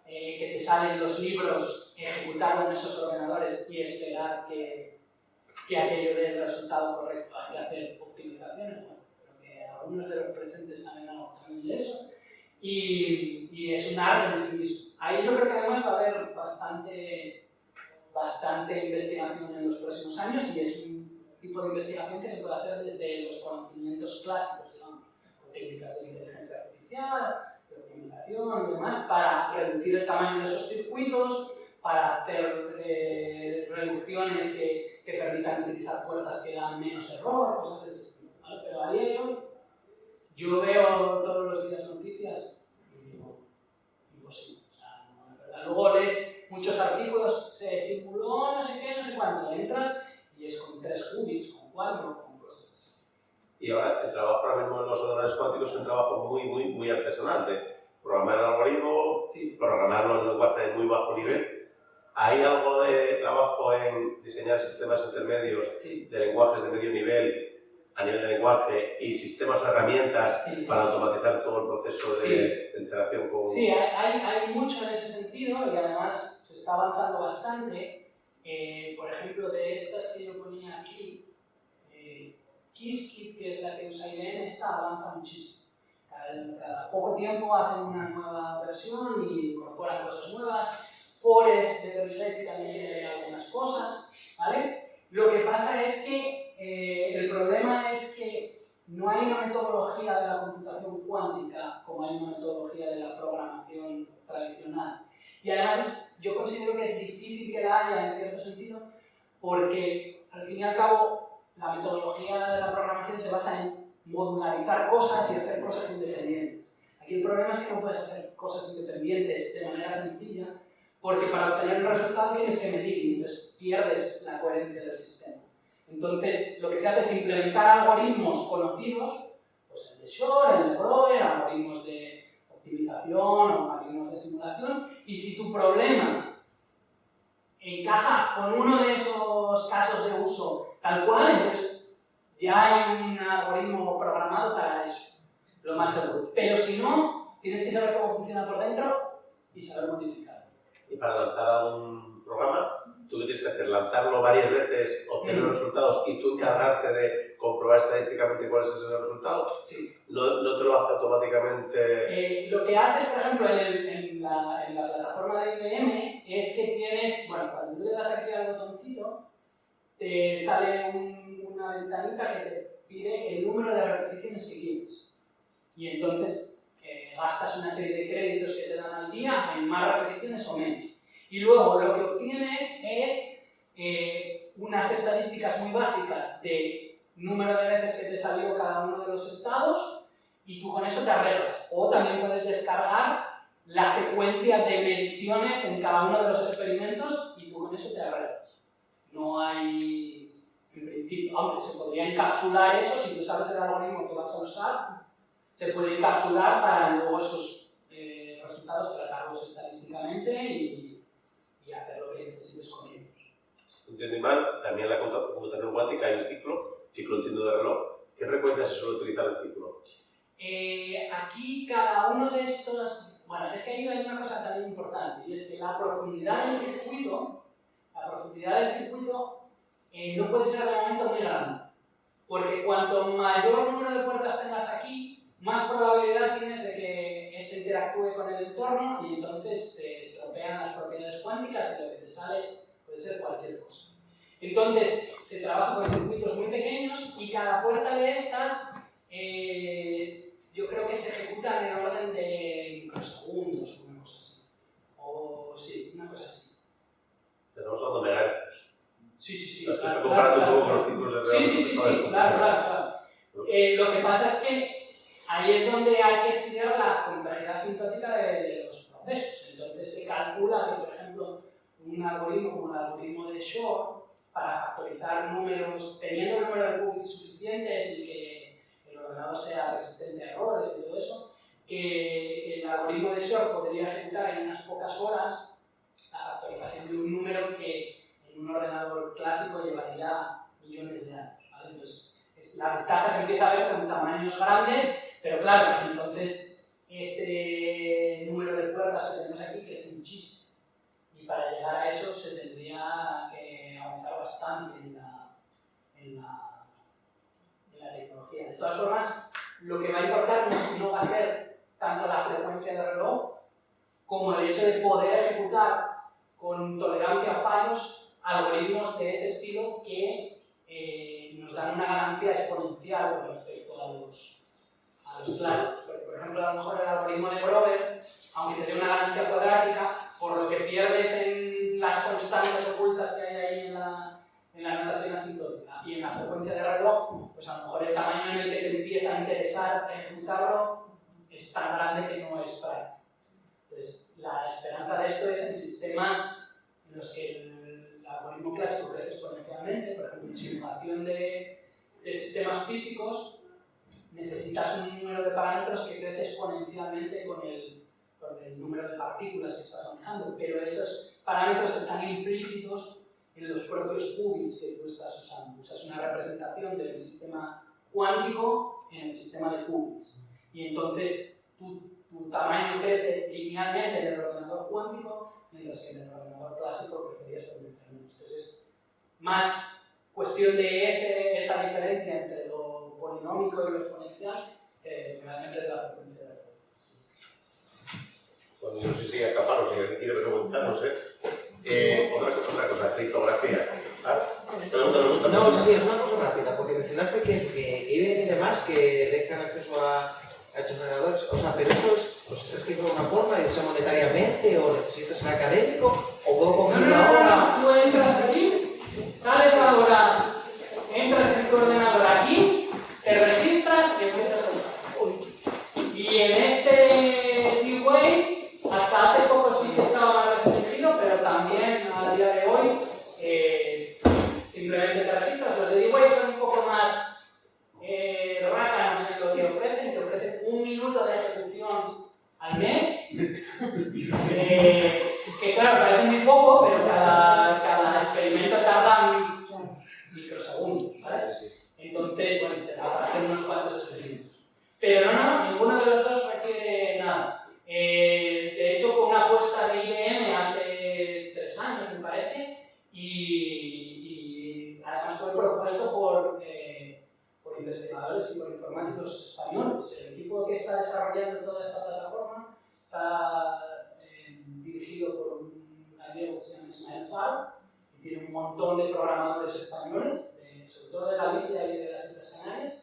que te sale en los libros, ejecutarlo en esos ordenadores y esperar que aquello dé el resultado correcto. Hay que hacer optimizaciones, bueno, creo que algunos de los presentes saben algo también de eso. Y es un arte en sí mismo. Ahí yo creo que además va a haber bastante investigación en los próximos años, y es un tipo de investigación que se puede hacer desde los conocimientos clásicos, digamos, con técnicas de inteligencia artificial, de optimización y demás, para reducir el tamaño de esos circuitos, para hacer reducciones que permitan utilizar puertas que dan menos error, cosas de ese estilo, ¿vale? Pero a día de hoy, yo veo todos los días noticias y digo, imposible. O sea, no es verdad. Luego lees muchos artículos, se simuló no sé qué, no sé cuánto, entras y es con 3 qubits, con 4, con cosas así. Y ahora el trabajo ahora mismo en los ordenadores cuánticos es un trabajo muy artesanal, de programar el algoritmo, programarlo en un lenguaje de muy bajo nivel. ¿Hay algo de trabajo en diseñar sistemas intermedios de lenguajes de medio nivel, a nivel de lenguaje, y sistemas o herramientas para automatizar todo el proceso de interacción con...? Sí, hay mucho en ese sentido, y además se está avanzando bastante. Por ejemplo, de estas que yo ponía aquí, Qiskit, que es la que usa IBM, esta avanza muchísimo. Cada poco tiempo hacen una nueva versión y incorporan cosas nuevas. Forest de Rigetti también tiene algunas cosas, ¿vale? Lo que pasa es que el problema es que no hay una metodología de la computación cuántica como hay una metodología de la programación tradicional. Y además yo considero que es difícil que la haya en cierto sentido, porque al fin y al cabo la metodología de la programación se basa en modularizar cosas y hacer cosas independientes. Aquí el problema es que no puedes hacer cosas independientes de manera sencilla, porque para obtener un resultado tienes que medir y entonces pierdes la coherencia del sistema. Entonces, lo que se hace es implementar algoritmos conocidos, pues el de Shor, el de Grover, algoritmos de optimización o algoritmos de simulación, y si tu problema encaja con uno de esos casos de uso tal cual, entonces ya hay un algoritmo programado para eso, lo más seguro. Pero si no, tienes que saber cómo funciona por dentro y saber modificarlo. Y para lanzar un programa, ¿tú qué tienes que hacer? ¿Lanzarlo varias veces, obtener los resultados y tú encargarte de comprobar estadísticamente cuál es ese resultado? Sí. ¿No te lo hace automáticamente? Lo que haces, por ejemplo, en la plataforma de IBM es que tienes, bueno, cuando tú le das aquí al botoncito, te sale una ventanita que te pide el número de repeticiones que quieres. Y entonces gastas una serie de créditos que te dan al día en más repeticiones o menos. Y luego lo que obtienes es unas estadísticas muy básicas de número de veces que te salió cada uno de los estados, y tú con eso te arreglas. O también puedes descargar la secuencia de mediciones en cada uno de los experimentos y tú con eso te arreglas. No hay, en principio, hombre, se podría encapsular eso si tú sabes el algoritmo que vas a usar. Se puede encapsular para luego esos resultados tratarlos estadísticamente y hacer lo que necesites con ellos. Si no entiendo mal, también en la computación cuántica hay un ciclo entiendo de reloj. ¿Qué frecuencia se suele utilizar el ciclo? Aquí cada uno de estos... Bueno, es que hay una cosa también importante, y es que la profundidad del circuito no puede ser de momento muy grande, porque cuanto mayor número de puertas tengas aquí, más probabilidad tienes de que este interactúe con el entorno y entonces se estropean las propiedades cuánticas y lo que te sale puede ser cualquier cosa. Entonces, se trabaja con circuitos muy pequeños y cada puerta de estas yo creo que se ejecutan en orden de microsegundos, donde hay que estudiar la complejidad sintáctica de los procesos. Entonces se calcula que, por ejemplo, un algoritmo como el algoritmo de Shor, para factorizar números, teniendo el número de qubits suficientes y que el ordenador sea resistente a errores y todo eso, que el algoritmo de Shor podría ejecutar en unas pocas horas la factorización de un número que en un ordenador clásico llevaría millones de años, ¿vale? Entonces, la ventaja se empieza a ver con tamaños grandes, pero claro, entonces este número de puertas que tenemos aquí crece muchísimo. Y para llegar a eso se tendría que avanzar bastante en la tecnología. De todas formas, lo que va a importar no va a ser tanto la frecuencia de reloj como el hecho de poder ejecutar con tolerancia a fallos algoritmos de ese estilo que nos dan una ganancia exponencial con respecto a los clásicos. Por ejemplo, a lo mejor el algoritmo de Grover, aunque te dé una ganancia cuadrática, por lo que pierdes en las constantes ocultas que hay ahí en la notación asintótica y en la frecuencia de reloj, pues a lo mejor el tamaño en el que te empieza a interesar ejecutarlo es tan grande que no es práctico. Entonces, la esperanza de esto es en sistemas en los que el algoritmo clásico crece exponencialmente. Por ejemplo, en simulación de sistemas físicos, necesitas un número de parámetros que crece exponencialmente con el número de partículas que estás manejando, pero esos parámetros están implícitos en los propios qubits que tú estás usando. Usas una representación del sistema cuántico en el sistema de qubits. Y entonces tu tamaño crece linealmente en el ordenador cuántico, mientras que en el ordenador clásico crecería exponencialmente. Entonces es más cuestión de esa diferencia entre lo polinómico y lo exponencial que realmente de la frecuencia de error. Bueno, yo no sé si Acaparo, si alguien quiere preguntar, no sé. Otra cosa, criptografía. ¿Ah? No, sí, es una cosa rápida, porque mencionaste que IBM y demás que dejan acceso a estos ordenadores, o sea, pero eso es, pues, ¿es escrito de una forma y sea monetariamente o necesitas ser académico o puedo cogerlo ahora? Tú entras aquí, sales ahora, entras en tu ordenador aquí, te registras y empiezas a usar. Y en este D-Wave, hasta hace poco sí que estaba más restringido, pero también a día de hoy simplemente te registras. Los de D-Wave son un poco más rácanos en lo que ofrecen, te ofrecen 1 minuto de ejecución al mes, que claro, parece muy poco, pero cada experimento tarda microsegundos, ¿vale? Entonces, bueno, te da para hacer unos cuantos experimentos. Pero no, ninguno de los dos requiere nada. De hecho, fue una apuesta de IBM hace 3 años, me parece, y además fue propuesto por investigadores y por informáticos españoles. El equipo que está desarrollando toda esta plataforma está dirigido por un gallego que se llama Ismael Faro y tiene un montón de programadores españoles, sobre todo de Galicia y de las Islas Canarias,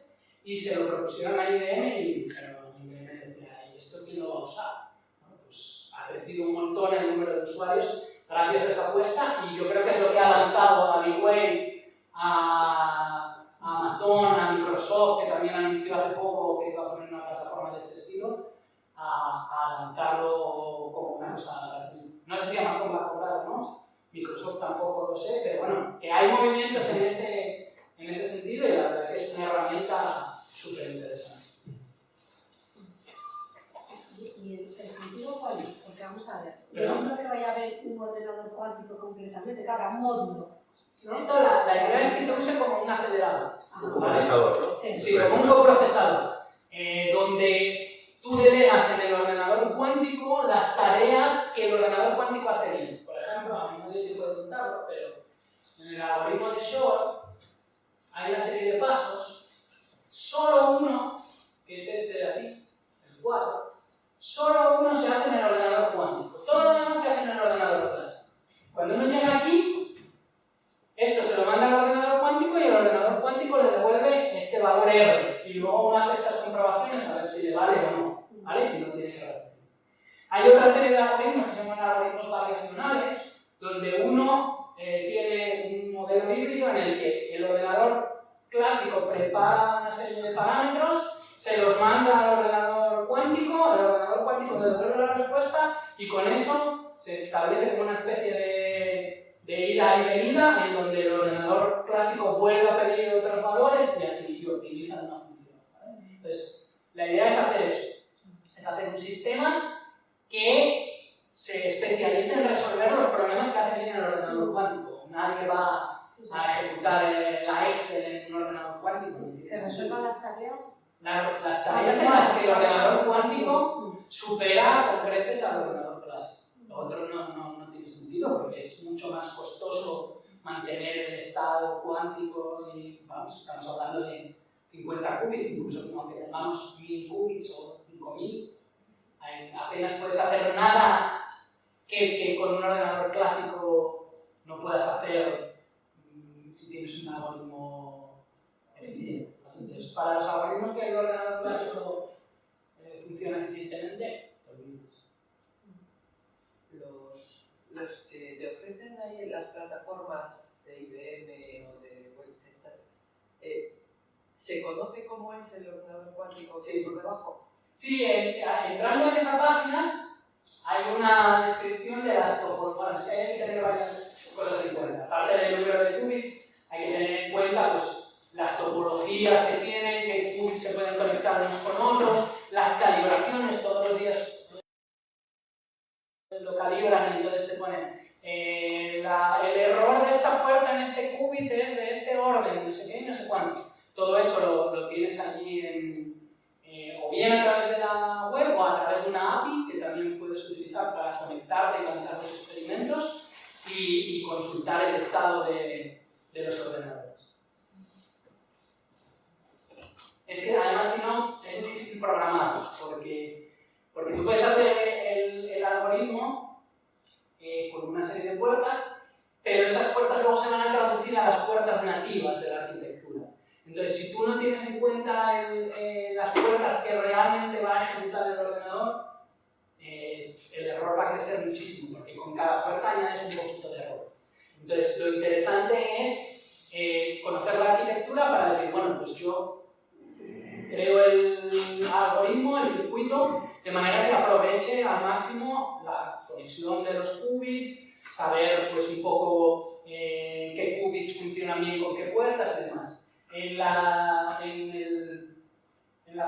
y se lo propusieron a IBM y dijeron, IBM decía, ¿y esto quién lo va a usar? Bueno, pues ha crecido un montón el número de usuarios gracias a esa apuesta y yo creo que es lo que ha lanzado a D-Wave, a Amazon, a Microsoft, que también anunció hace poco que iba a poner una plataforma de este estilo, a lanzarlo como una cosa gratuita. No sé si Amazon va a cobrar o no, Microsoft tampoco lo sé, pero bueno, que hay movimientos en ese sentido y la verdad que es una herramienta súper interesante. ¿Y el futuro cuál es? Porque vamos a ver, yo no creo que vaya a haber un ordenador cuántico concretamente, que habrá un módulo. ¿No? Esto la idea es que se use como una federada. Un coprocesador, ¿no? Sí, como un coprocesador, donde tú delegas en el ordenador cuántico las tareas que el ordenador cuántico hacería. Por ejemplo, a mí no sé si puedo contarlo, pero en el algoritmo de Shor hay una serie de pasos, solo uno, que es este de aquí, el 4, solo uno se hace en el ordenador cuántico, todo lo demás se hace en el ordenador clásico. Cuando uno llega aquí, esto se lo manda al ordenador cuántico y el ordenador cuántico le devuelve este valor R y luego uno hace estas comprobaciones a ver si le vale o no, ¿vale? Si no tiene relación. Hay otra serie de algoritmos que se llaman algoritmos variacionales, donde uno tiene un modelo híbrido en el que el ordenador clásico prepara una serie de parámetros, se los manda al ordenador cuántico, el ordenador cuántico le devuelve la respuesta y con eso se establece como una especie de ida y venida en donde el ordenador clásico vuelve a pedir otros valores y así optimizan una función, ¿vale? Entonces, la idea es hacer eso, es hacer un sistema que se especialice en resolver los problemas que hace bien el ordenador cuántico. Nadie va a ejecutar la Excel en un ordenador cuántico. Que resuelvan las tareas. Las tareas en las que el ordenador cuántico supera con creces al ordenador clásico. Lo otro no tiene sentido porque es mucho más costoso mantener el estado cuántico y, vamos, estamos hablando de 50 qubits, incluso aunque tengamos 1000 qubits o 5000, apenas puedes hacer nada que con un ordenador clásico no puedas hacer si tienes un algoritmo eficiente. Entonces, para los algoritmos que el ordenador clásico funciona eficientemente, los que te ofrecen ahí en las plataformas de IBM o de Webster, ¿se conoce cómo es el ordenador cuántico por debajo? Sí, entrando en esa página hay una descripción de las topologías. Bueno, hay que tener varias cosas en cuenta. Aparte del número de qubits, hay que tener en cuenta pues, las topologías que tienen, qué qubits se pueden conectar unos con otros, las calibraciones, todos los días lo calibran y entonces te ponen el error de esta puerta en este qubit es de este orden, no sé qué, no sé cuánto. Todo eso lo tienes allí o bien a través de la web o a través de una API que también puedes utilizar para conectarte y lanzar los experimentos y consultar el estado de los ordenadores. Es que además si no es muy difícil programarlos porque tú puedes hacer el algoritmo con una serie de puertas, pero esas puertas luego se van a traducir a las puertas nativas de la arquitectura. Entonces, si tú no tienes en cuenta las puertas que realmente va a ejecutar el ordenador, el error va a crecer muchísimo, porque con cada puerta añades un poquito de error. Entonces, lo interesante es conocer la arquitectura para decir, bueno, pues yo creo el algoritmo, el circuito, de manera que aproveche al máximo la conexión de los qubits, saber pues un poco qué qubits funcionan bien con qué puertas y demás. En la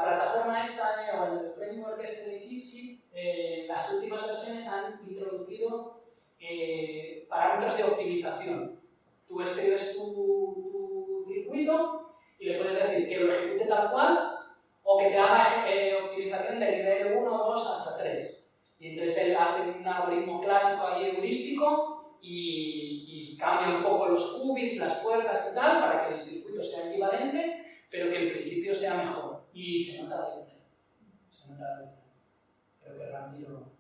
plataforma esta, o en el framework este de Qiskit, las últimas versiones han introducido parámetros de optimización. Tú escribes tu circuito y le puedes decir que lo ejecute tal cual o que te haga optimización de nivel 1, 2 hasta 3. Y entonces él hace un algoritmo clásico ahí heurístico y cambia un poco los qubits, las puertas y tal, para que el circuito sea equivalente, pero que en principio sea mejor. Y se nota la diferencia. Se nota la diferencia. Creo que Ramiro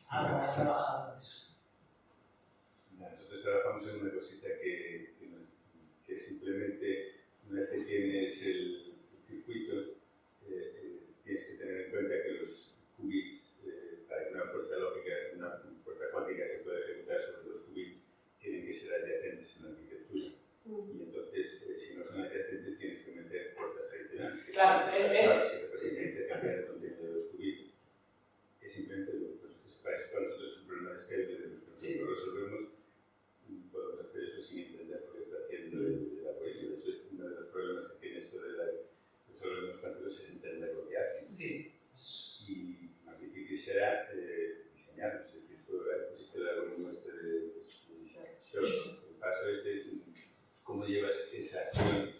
ha trabajado eso. Nosotros trabajamos en una cosita que simplemente, una vez que tienes el circuito, tienes que tener en cuenta que los qubits, para que una puerta lógica, una puerta cuántica se pueda ejecutar sobre los qubits, tienen que ser adyacentes en la arquitectura. Y entonces, si no son adyacentes, tienes que meter puertas adicionales. Claro, que te permiten intercambiar el contenido de los qubits. Que simplemente para nosotros es un problema de scale, que nosotros lo resolvemos, podemos hacer eso sin entender lo que está haciendo el algoritmo. De hecho, uno de los problemas que tiene esto de los algoritmos cuánticos es entender lo que hacen. Sí. Y más difícil será diseñarlos. Es decir, tú pusiste el algoritmo este de Shor, el paso este, ¿cómo llevas esa acción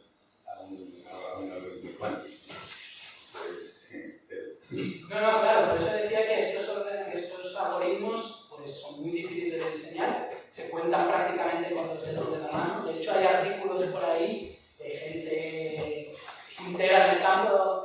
a un algoritmo cuántico? Pues, No, claro, por eso decía que estos algoritmos pues, son muy difíciles de diseñar, se cuentan prácticamente con los dedos de la mano. De hecho, hay artículos por ahí de gente entera en el campo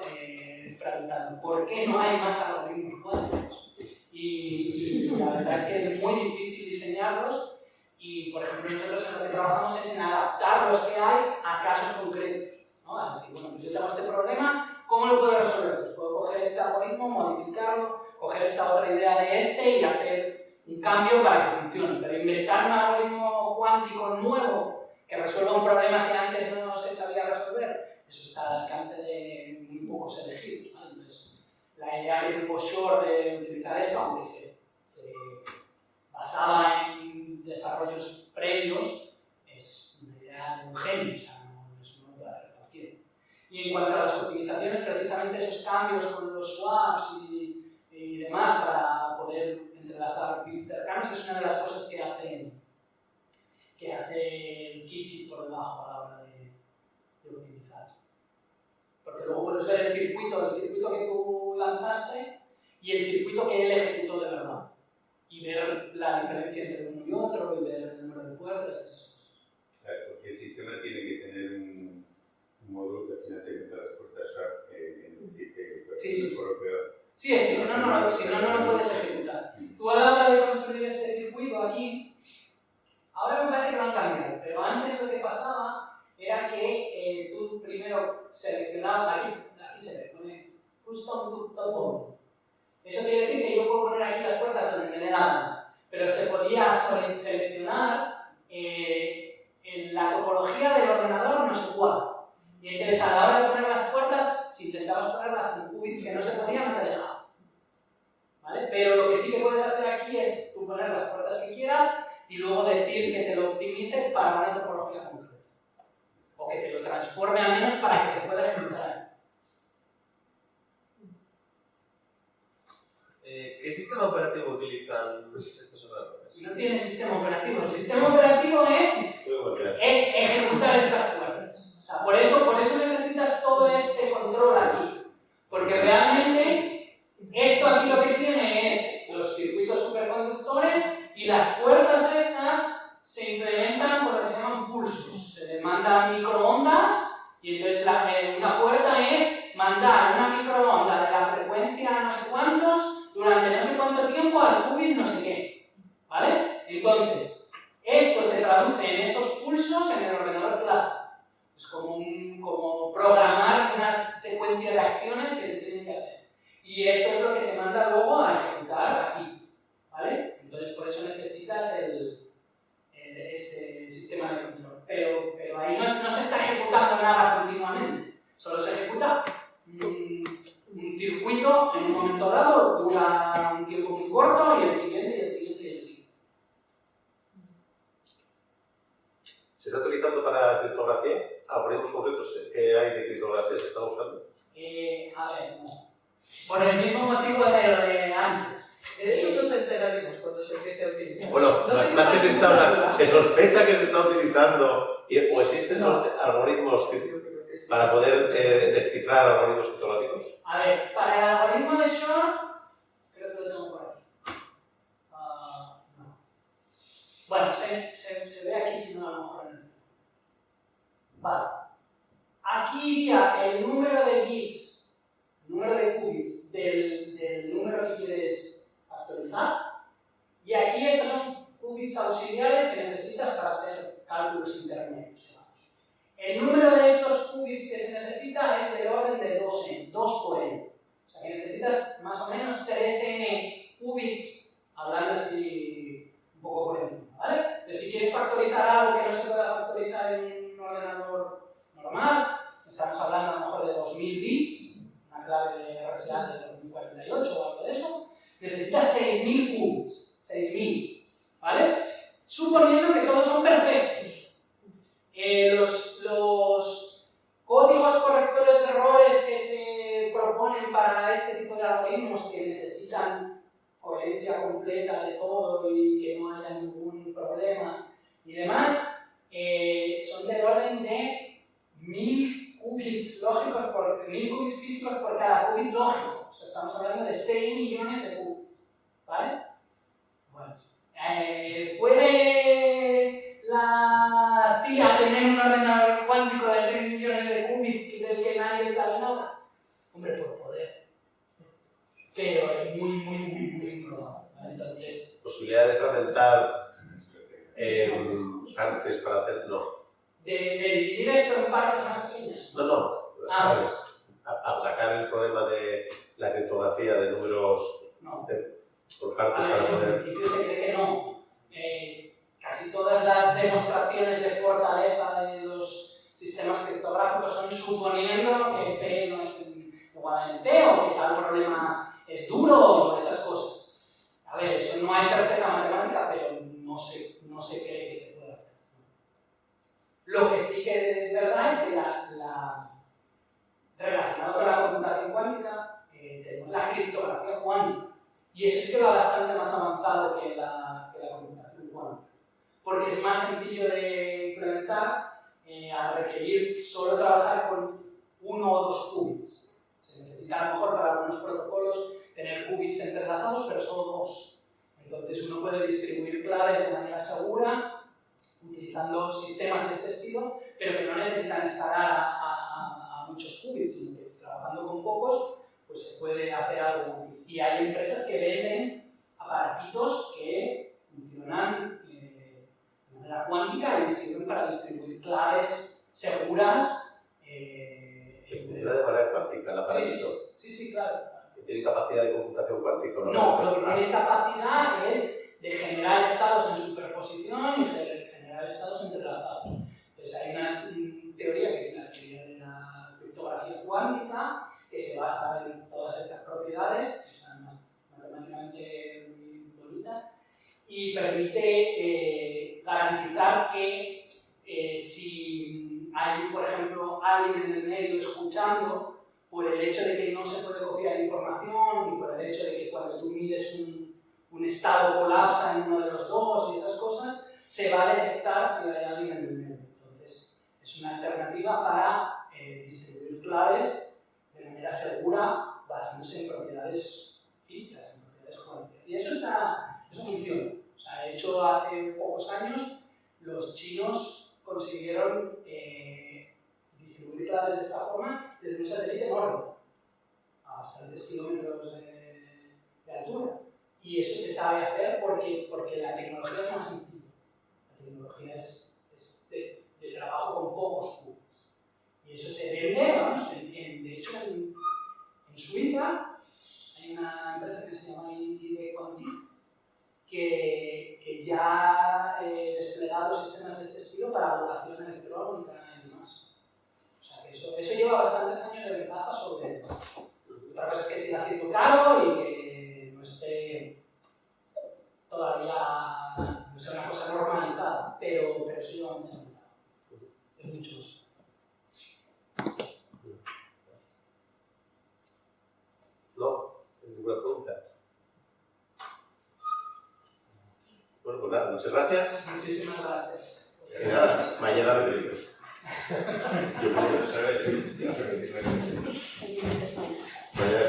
preguntando ¿por qué no hay más algoritmos cuánticos? Y la verdad es que es muy difícil diseñarlos y, por ejemplo, nosotros en lo que trabajamos es en adaptar los que hay a casos concretos, ¿no? A decir, bueno, pues yo tengo este problema, ¿cómo lo puedo resolver? Pues puedo coger este algoritmo, modificarlo, coger esta otra idea de este y hacer un cambio para que funcione. Pero inventar un algoritmo cuántico nuevo que resuelva un problema que antes no se sabía resolver, eso está al alcance de muy muy pocos elegidos, ¿vale? Entonces, la idea que tuvo Shor de utilizar esto, aunque se basaba en desarrollos previos, es una idea de un genio, o sea, no es una obra de cualquiera. Y en cuanto a las optimizaciones, precisamente esos cambios con los swaps y demás para poder entrelazar bits cercanos es una de las cosas que hace el Qiskit por debajo a la hora de optimizar. Porque luego puedes ver el circuito que tú lanzaste y el circuito que él ejecutó de verdad. Y ver la diferencia entre uno y otro, y ver el número de puertas, esas cosas. Claro, porque el sistema tiene que tener un módulo que al final tenga todas las puertas SHA que necesite Sí. propio. Sí, es que si no, no lo puedes ejecutar. Tú a la hora de construir este circuito aquí, ahora me parece que lo han cambiado, pero antes lo que pasaba era que tú primero seleccionabas, aquí se ve, pone custom to top. Eso quiere decir que yo puedo poner aquí las puertas donde me dé la gana, pero se podía seleccionar en la topología del ordenador no sé cuál. Y entonces a la hora de poner las puertas, si intentabas ponerlas en qubits que no se podían, no te dejaba. ¿Vale? Pero lo que sí que puedes hacer aquí es tú poner las puertas que quieras y luego decir que te lo optimice para una topología concreta. O que te lo transforme a menos para que se pueda ejecutar. ¿Qué sistema operativo utilizan estos ordenadores? Y no tiene sistema operativo. El sistema operativo es ejecutar estas puertas. O sea, por eso necesitas todo este control aquí. Porque realmente esto aquí lo que tiene es los circuitos superconductores y las puertas estas se implementan por lo que se llaman pulsos. Se le mandan microondas y entonces una puerta es mandar una microonda de la frecuencia no sé cuántos durante no sé cuánto tiempo al qubit no sé qué. ¿Vale? Entonces, esto se traduce en esos pulsos en el ordenador clásico. Es como programar una secuencia de acciones que se tienen que hacer. Y esto es lo que se manda luego a ejecutar aquí. ¿Vale? Entonces, por eso necesitas este sistema de control. Pero ahí no se está ejecutando nada continuamente. Solo se ejecuta un circuito en un momento dado, dura un tiempo muy corto, y el siguiente, y el siguiente, y el siguiente. ¿Se está utilizando para criptografía? ¿Algoritmos concretos que hay de criptografía que se están usando? A ver, no. Por el mismo motivo de lo de antes. De eso nos enteraremos cuando se empiece a utilizar. Bueno, más que se está usando, se sospecha que se está utilizando o existen algoritmos para poder descifrar algoritmos criptográficos. A ver, para el algoritmo de Shor, creo que lo tengo por aquí. No. Bueno, se ve aquí, si no a lo mejor en el... Vale. Aquí iría el número de bits, el número de qubits del número que quieres actualizar. Y aquí estos son qubits auxiliares que necesitas para hacer cálculos intermedios. El número de estos qubits que se necesita es del orden de 2 por n. O sea que necesitas más o menos 3n qubits, hablando así un poco por encima, ¿vale? Entonces, si quieres factorizar algo que no se pueda factorizar en un ordenador normal, estamos hablando a lo mejor de 2000 bits, una clave de RSA de 2048 o algo de eso, necesitas 6000 qubits, 6000, ¿vale? Suponiendo que todos son perfectos. Los códigos correctores de errores que se proponen para este tipo de algoritmos que necesitan coherencia completa de todo y que no haya ningún problema y demás, son del orden de 1000 qubits lógicos por 1000 qubits físicos por cada qubit lógico. O sea, estamos hablando de 6 millones de qubits, ¿vale? Bueno, ¿puede la tía tener un ordenador cuántico de 6 millones de qubits del que nadie sabe nada? Hombre, por poder. Pero es muy improbable, ¿vale? Entonces... ¿Posibilidad de fragmentar partes para hacer? No. ¿De dividir esto en partes más pequeñas? No. Atacar el problema de la criptografía de números por partes para poder... En principio se cree que no. Casi todas las demostraciones de fortaleza de los sistemas criptográficos son suponiendo que P no es probablemente, o que tal problema es duro, o esas cosas. A ver, eso no hay certeza matemática, pero no se cree que se pueda hacer. Lo que sí que es verdad es que relacionado con la computación cuántica, tenemos la criptografía cuántica. Y eso sí que va bastante más avanzado que la computación cuántica. Porque es más sencillo de implementar al requerir solo trabajar con 1 o 2 qubits. Se necesita a lo mejor para algunos protocolos tener qubits entrelazados, pero solo 2. Entonces uno puede distribuir claves de manera segura utilizando sistemas de este estilo, pero que no necesitan escalar a muchos qubits, sino que trabajando con pocos pues se puede hacer algo útil. Y hay empresas que venden aparatitos que funcionan de manera cuántica y sirven para distribuir claves seguras. Funciona de manera cuántica el aparatito. Sí, claro. Que tiene capacidad de computación cuántica. No, lo que tiene capacidad es de generar estados en superposición y generar estados entrelazados. Entonces hay una teoría que es la teoría de la criptografía cuántica, que se basa en todas estas propiedades, que son matemáticamente muy bonitas, y permite garantizar que si hay, por ejemplo, alguien en el medio escuchando, por el hecho de que no se puede copiar información y por el hecho de que cuando tú mides un estado colapsa en uno de los dos y esas cosas, se va a detectar si hay alguien en el medio. Entonces, es una alternativa para distribuir claves de manera segura basándose en propiedades físicas, en propiedades cuánticas. Y eso funciona. O sea, de hecho, hace pocos años los chinos consiguieron distribuir claves de esta forma desde un satélite enorme, a bastantes kilómetros de altura. Y eso se sabe hacer porque la tecnología es más sencilla. La tecnología es de trabajo con pocos qubits. Y eso se vende, vamos, de hecho en Suiza hay una empresa que se llama ID Quantic que ya ha desplegado sistemas de este estilo para votación electrónica y demás. O sea que eso lleva bastantes años de ventaja sobre esto. Otra cosa es que siga siendo caro y que no esté todavía no sea una cosa normalizada, pero eso lleva mucha ventaja. Es mucho más. No, ninguna pregunta. Bueno, pues nada, muchas gracias. Muchísimas gracias. Y nada, mañana repetidos. Yo puedo saber. Mañana